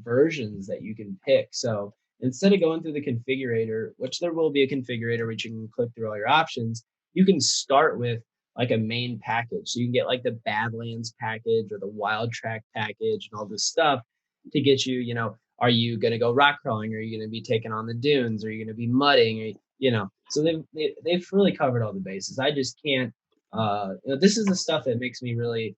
versions that you can pick. So instead of going through the configurator, which there will be a configurator which you can click through all your options, you can start with like a main package. So you can get like the Badlands package or the Wild Track package and all this stuff to get you, are you going to go rock crawling? Are you going to be taking on the dunes? Are you going to be mudding? So they've really covered all the bases. I just can't. This is the stuff that makes me really.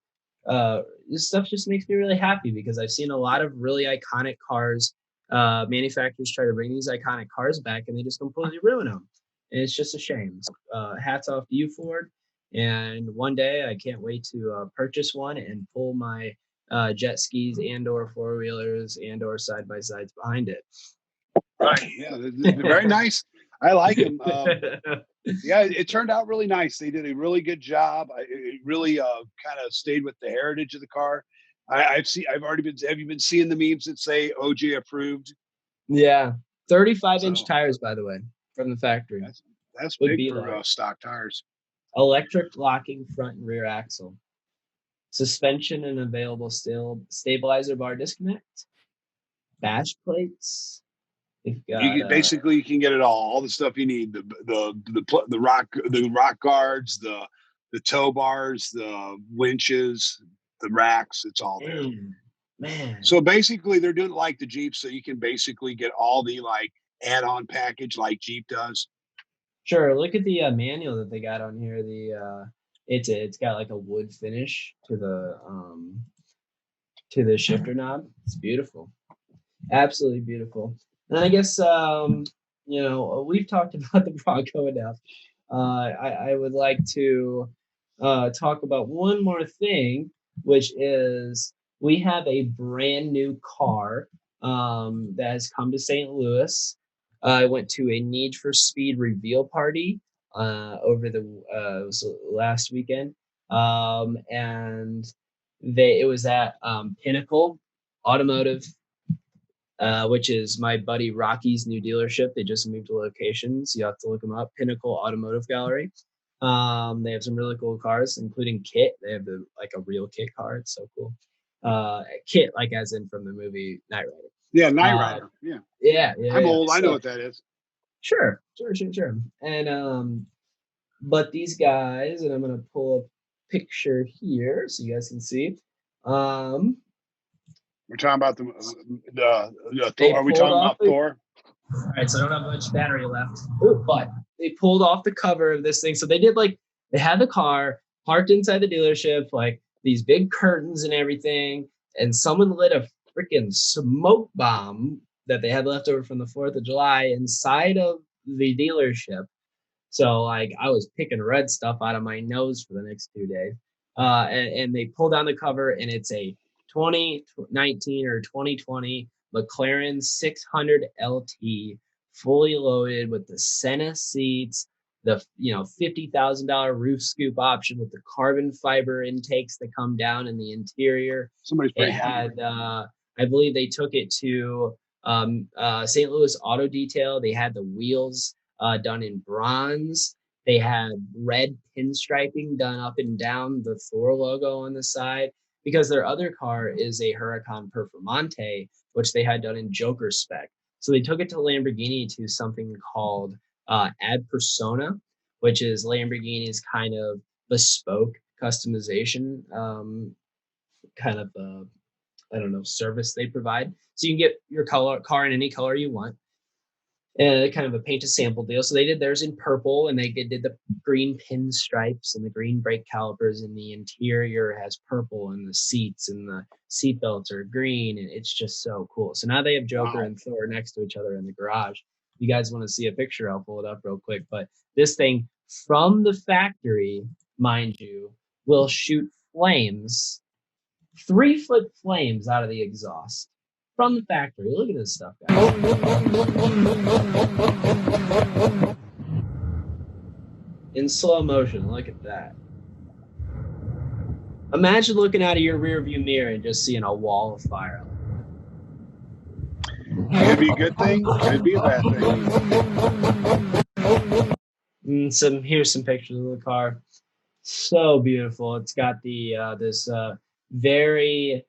This stuff just makes me really happy because I've seen a lot of really iconic cars. Manufacturers try to bring these iconic cars back, and they just completely ruin them. And it's just a shame. So, hats off to you, Ford. And one day, I can't wait to purchase one and pull my jet skis and/or four wheelers and/or side by sides behind it. Right. Yeah. They're very nice. I like them. Yeah, it turned out really nice. They did a really good job. It really kind of stayed with the heritage of the car. I've already been. Have you been seeing the memes that say OJ approved? Yeah, 35-inch So tires, by the way, from the factory. that's Would big be for like stock tires. electric locking front and rear axle, suspension and available stabilizer bar disconnect, bash plates. We've got You can get it all the stuff you need. The rock guards, the tow bars, the winches, the racks. It's all there. man. So basically, they're doing it like the Jeep, so you can basically get all the like add-on package like Jeep does. Sure. Look at the manual that they got on here. It's got like a wood finish to the shifter knob. It's beautiful. Absolutely beautiful. And I guess we've talked about the Bronco enough. I would like to talk about one more thing, which is we have a brand new car that has come to St. Louis. I went to a Need for Speed reveal party over it was last weekend, and it was at Pinnacle Automotive, which is my buddy Rocky's new dealership. They just moved to locations. You have to look them up. Pinnacle Automotive Gallery. They have some really cool cars, including Kit. They have like a real Kit car. It's so cool. Kit, like as in from the movie Knight Rider. Yeah, Knight Rider. Yeah. I'm Yeah. old. I So, know what that is. sure. And but these guys, and I'm gonna pull a picture here so you guys can see. We're talking about the They Thor. Are we pulled talking off about Thor? All right, so I don't have much battery left. Ooh, but they pulled off the cover of this thing. So they had the car parked inside the dealership, like these big curtains and everything, and someone lit a freaking smoke bomb that they had left over from the 4th of July inside of the dealership. So like I was picking red stuff out of my nose for the next 2 days. And they pull down the cover and it's a 2019 or 2020 McLaren 600 LT, fully loaded with the Senna seats, the $50,000 roof scoop option with the carbon fiber intakes that come down in the interior. Somebody's It pretty had, I believe they took it to St. Louis Auto Detail. They had the wheels done in bronze. They had red pinstriping done up and down the Thor logo on the side because their other car is a Huracan Performante, which they had done in Joker spec. So they took it to Lamborghini to something called Ad Persona, which is Lamborghini's kind of bespoke customization kind of I don't know, service they provide. So you can get your car in any color you want, kind of a paint a sample deal. So they did theirs in purple, and they did the green pinstripes and the green brake calipers, and the interior has purple, and the seats and the seat belts are green, and it's just so cool. So now they have Joker Wow. and Thor next to each other in the garage. If you guys want to see a picture, I'll pull it up real quick. But this thing from the factory, mind you, will shoot flames, 3-foot flames out of the exhaust from the factory. Look at this stuff, guys. In slow motion, look at that. Imagine looking out of your rear view mirror and just seeing a wall of fire. Could be a good thing, could be a bad thing. And here's some pictures of the car. So beautiful. It's got the this very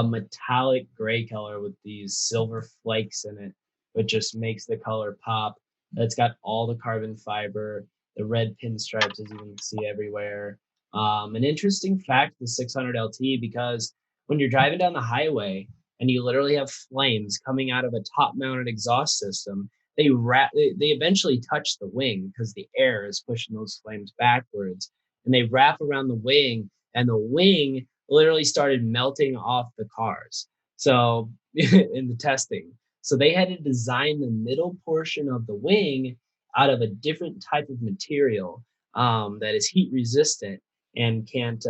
metallic gray color with these silver flakes in it, which just makes the color pop. It's got all the carbon fiber, the red pinstripes, as you can see everywhere. An interesting fact, the 600 LT, because when you're driving down the highway and you literally have flames coming out of a top-mounted exhaust system, they eventually touch the wing because the air is pushing those flames backwards, and they wrap around the wing, and the wing literally started melting off the cars. So in the testing, so they had to design the middle portion of the wing out of a different type of material that is heat resistant and can't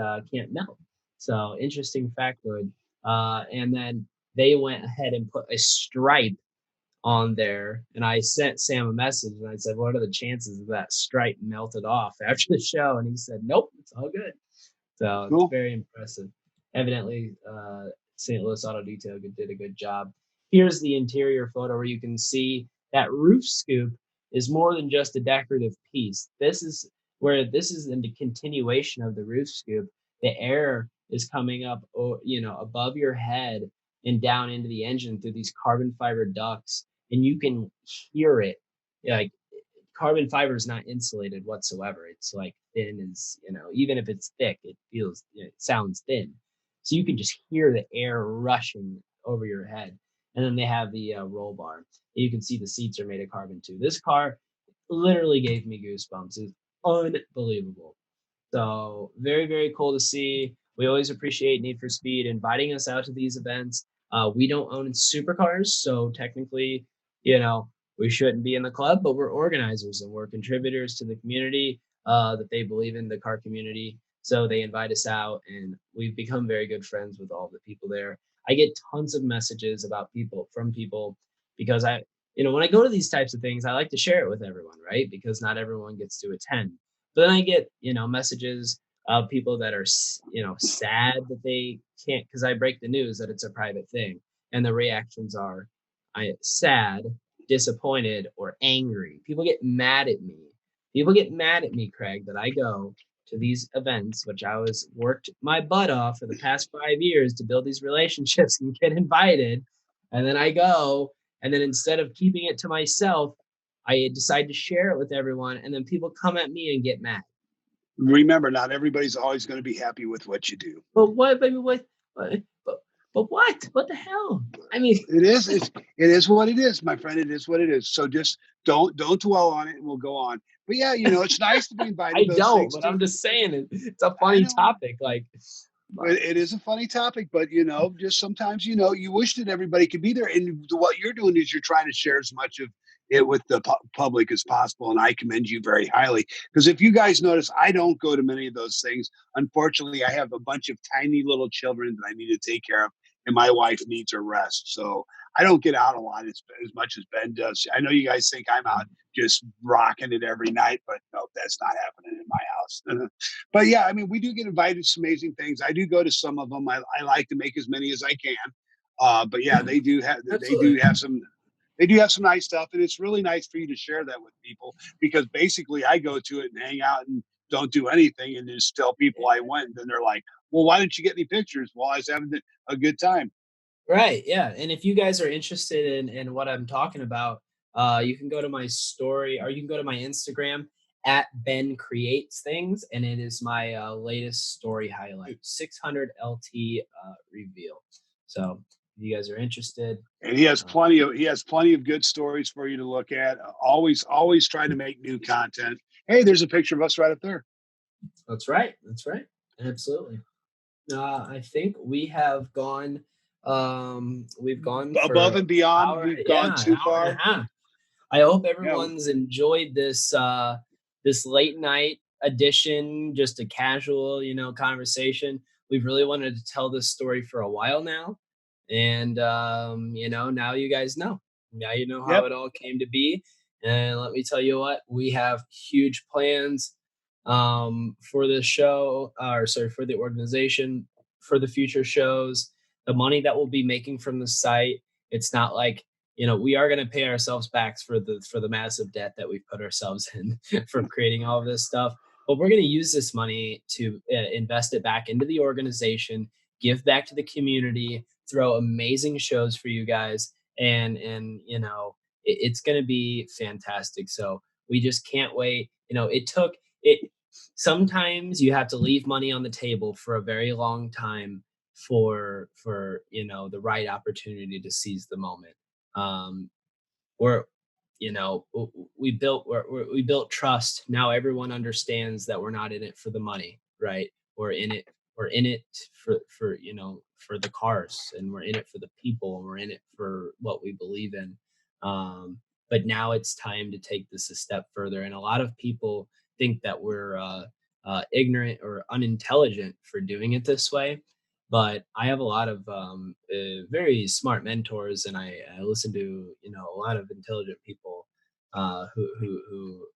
melt. So interesting factoid. And then they went ahead and put a stripe on there, and I sent Sam a message and I said, "What are the chances of that stripe melted off after the show?" And he said, "Nope, it's all good." So it's Cool. very impressive. Evidently, St. Louis Auto Detail did a good job. Here's the interior photo where you can see that roof scoop is more than just a decorative piece. This is in the continuation of the roof scoop. The air is coming up, above your head and down into the engine through these carbon fiber ducts, and you can hear it. Like, carbon fiber is not insulated whatsoever. It's like thin as, even if it's thick, it sounds thin. So you can just hear the air rushing over your head. And then they have the roll bar. You can see the seats are made of carbon too. This car literally gave me goosebumps. It's unbelievable. So very, very cool to see. We always appreciate Need for Speed inviting us out to these events. We don't own supercars, so technically, we shouldn't be in the club, but we're organizers and we're contributors to the community that they believe in, the car community. So they invite us out, and we've become very good friends with all the people there. I get tons of messages from people because when I go to these types of things, I like to share it with everyone, right? Because not everyone gets to attend. But then I get, messages of people that are, sad that they can't, because I break the news that it's a private thing. And the reactions are sad, disappointed, or angry. People get mad at me. People get mad at me, Craig, that I go to these events, which I was worked my butt off for the past 5 years to build these relationships and get invited. And then I go, and then instead of keeping it to myself, I decide to share it with everyone, and then people come at me and get mad. Remember, not everybody's always going to be happy with what you do. But what, baby? But what? What the hell? I mean, it is what it is, my friend. It is what it is. So just don't dwell on it, and we'll go on. But yeah, it's nice to be invited I to those don't. things But too. I'm just saying it's a funny topic. Like, It is a funny topic, but just sometimes you wish that everybody could be there. And what you're doing is you're trying to share as much of it with the public as possible. And I commend you very highly, because if you guys notice, I don't go to many of those things. Unfortunately, I have a bunch of tiny little children that I need to take care of, and my wife needs her rest. So I don't get out a lot as much as Ben does. I know you guys think I'm out just rocking it every night, but no, that's not happening in my house. But yeah, I mean, we do get invited to some amazing things. I do go to some of them. I like to make as many as I can. But yeah, they do have some nice stuff, and it's really nice for you to share that with people, because basically I go to it and hang out and don't do anything and just tell people I went, and then they're like, "Well, why didn't you get any pictures?" Well, I was having a good time. right, yeah. And if you guys are interested in what I'm talking about, you can go to my story, or you can go to my Instagram at Ben Creates Things, and it is my latest story highlight, 600 LT reveal. So if you guys are interested, And he has uh, plenty of good stories for you to look at. Always trying to make new content. Hey, there's a picture of us right up there. that's right. That's right. Absolutely. I think we've gone Above for and beyond, hour, we've gone yeah, an too hour and a far. half. I hope Yeah, everyone's enjoyed this late night edition, just a casual, conversation. We've really wanted to tell this story for a while now, and now you guys know. Now you know how yep. it all came to be. And let me tell you what, we have huge plans for the show, or sorry, for the organization, for the future shows. The money that we'll be making from the site, it's not like, we are going to pay ourselves back for the massive debt that we've put ourselves in from creating all of this stuff, but we're going to use this money to invest it back into the organization, give back to the community, throw amazing shows for you guys, and it's going to be fantastic. So we just can't wait. It sometimes you have to leave money on the table for a very long time for the right opportunity to seize the moment. um we're we built trust. Now everyone understands that we're not in it for the money, right? We're in it for the cars, and we're in it for the people, and we're in it for what we believe in. But now it's time to take this a step further, and a lot of people think that we're ignorant or unintelligent for doing it this way, but I have a lot of very smart mentors, and I listen to a lot of intelligent people who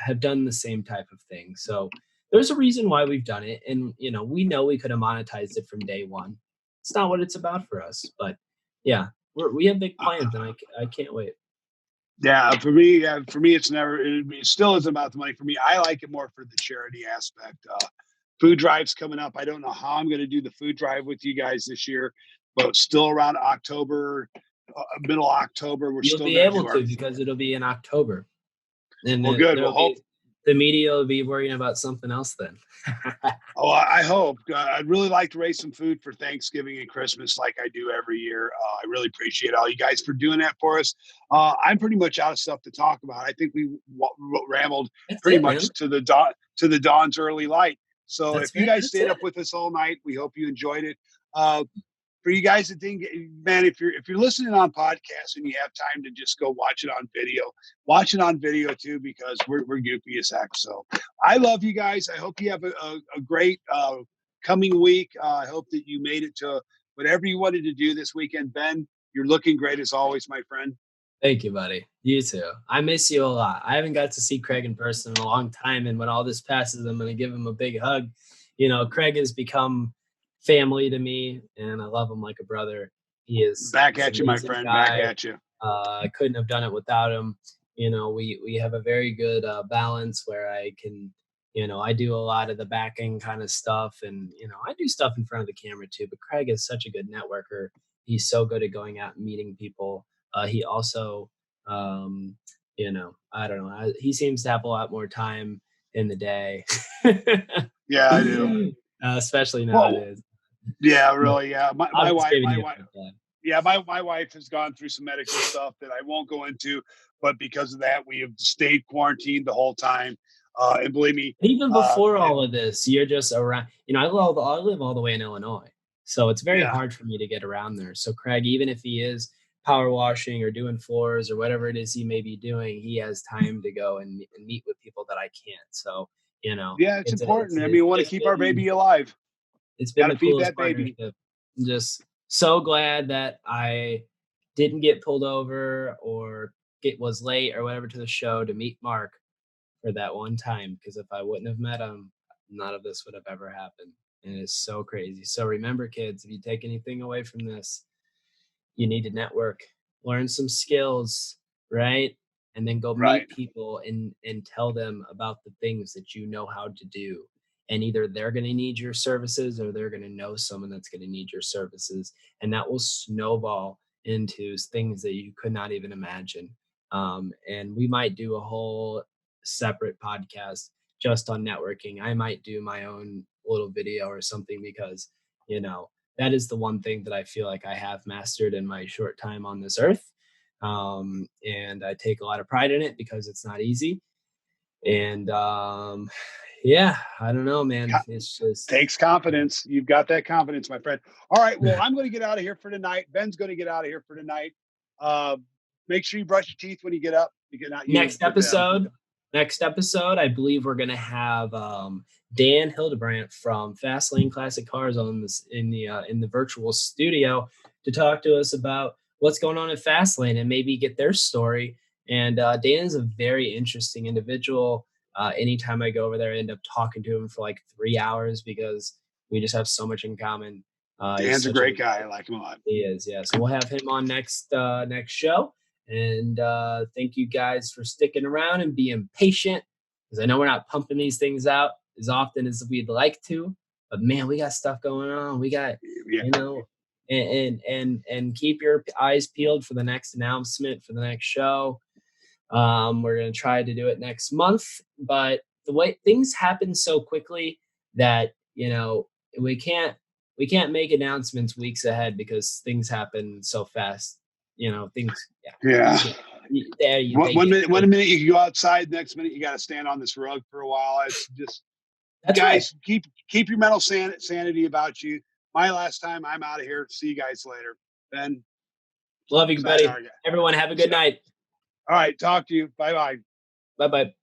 have done the same type of thing. So there's a reason why we've done it, and we know we could have monetized it from day one. It's not what it's about for us, but yeah, we have big plans, and I can't wait. Yeah, for me, it still isn't about the money for me. I like it more for the charity aspect. Food drive's coming up. I don't know how I'm going to do the food drive with you guys this year, but still around October, middle October, we're You'll still be going to able do our. to, because it'll be in October. And Well, good. Well, there'll hope. be the media will be worrying about something else then. Oh, I hope. I'd really like to raise some food for Thanksgiving and Christmas, like I do every year. I really appreciate all you guys for doing that for us. I'm pretty much out of stuff to talk about. I think we rambled That's pretty it, man. much to the dawn's early light. So That's if you it. guys That's stayed it. up with us all night, we hope you enjoyed it. For you guys that didn't get, man, if you're listening on podcast and you have time to just go watch it on video too, because we're goofy as heck. So I love you guys. I hope you have a great coming week. I hope that you made it to whatever you wanted to do this weekend. Ben, you're looking great as always, my friend. Thank you, buddy. You too. I miss you a lot. I haven't got to see Craig in person in a long time, and when all this passes, I'm going to give him a big hug. Craig has become family to me, and I love him like a brother. Back He's an at you, my amazing friend. Back guy. at you. I couldn't have done it without him. We have a very good balance where I can, I do a lot of the backing kind of stuff, and I do stuff in front of the camera too. But Craig is such a good networker. He's so good at going out and meeting people. He also, I don't know. He seems to have a lot more time in the day, Yeah, I do. especially Well, nowadays. yeah, But really. Yeah, I was just giving my you wife. a feedback. Yeah, my wife has gone through some medical stuff that I won't go into, but because of that, we have stayed quarantined the whole time. And believe me, Even uh, before it, all of this, you're just around. I live all the way in Illinois, so it's very yeah, hard for me to get around there. So Craig, even if he is power washing or doing floors or whatever it is he may be doing, he has time to go and meet with people that I can't. So yeah, it's it's a, it's important. I mean, we it's want to just keep our been baby alive. it's been Got to the feed coolest that baby. partnership. I'm just so glad that I didn't get pulled over or get was late or whatever to the show to meet Mark for that one time, because if I wouldn't have met him, none of this would have ever happened. And it's so crazy. So remember, kids, if you take anything away from this, you need to network, learn some skills, right? And then go Right. meet people and tell them about the things that you know how to do. And either they're going to need your services or they're going to know someone that's going to need your services. And that will snowball into things that you could not even imagine. And we might do a whole separate podcast just on networking. I might do my own little video or something because, you know, that is the one thing that I feel like I have mastered in my short time on this earth. And I take a lot of pride in it because it's not easy. And yeah, I don't know, man. It's just Takes confidence. You've got that confidence, my friend. All right. Well, I'm going to get out of here for tonight. Ben's going to get out of here for tonight. Uh, Make sure you brush your teeth when you get up. You get not you, next but them. episode. Next episode, I believe we're gonna have Dan Hildebrandt from Fastlane Classic Cars on this in the virtual studio to talk to us about what's going on at Fastlane and maybe get their story. And Dan is a very interesting individual. Anytime I go over there, I end up talking to him for like 3 hours because we just have so much in common. He's Dan's a such a great guy. I like him a lot. He is, yeah. So we'll have him on next show. And thank you guys for sticking around and being patient, because I know we're not pumping these things out as often as we'd like to. But man, we got stuff going on. We got, Yeah. you know, and keep your eyes peeled for the next announcement for the next show. We're gonna try to do it next month, but the way things happen so quickly that we can't we can't make announcements weeks ahead because things happen so fast. Things, yeah. Yeah. There you One minute, one minute you can go outside. Next minute you got to stand on this rug for a while. It's just, That's guys, right. keep your mental sanity about you. My last time. I'm out of here. See you guys later. Ben, Love you, buddy. sayonara. Everyone, have a good night. All right. Talk to you. Bye bye. Bye bye.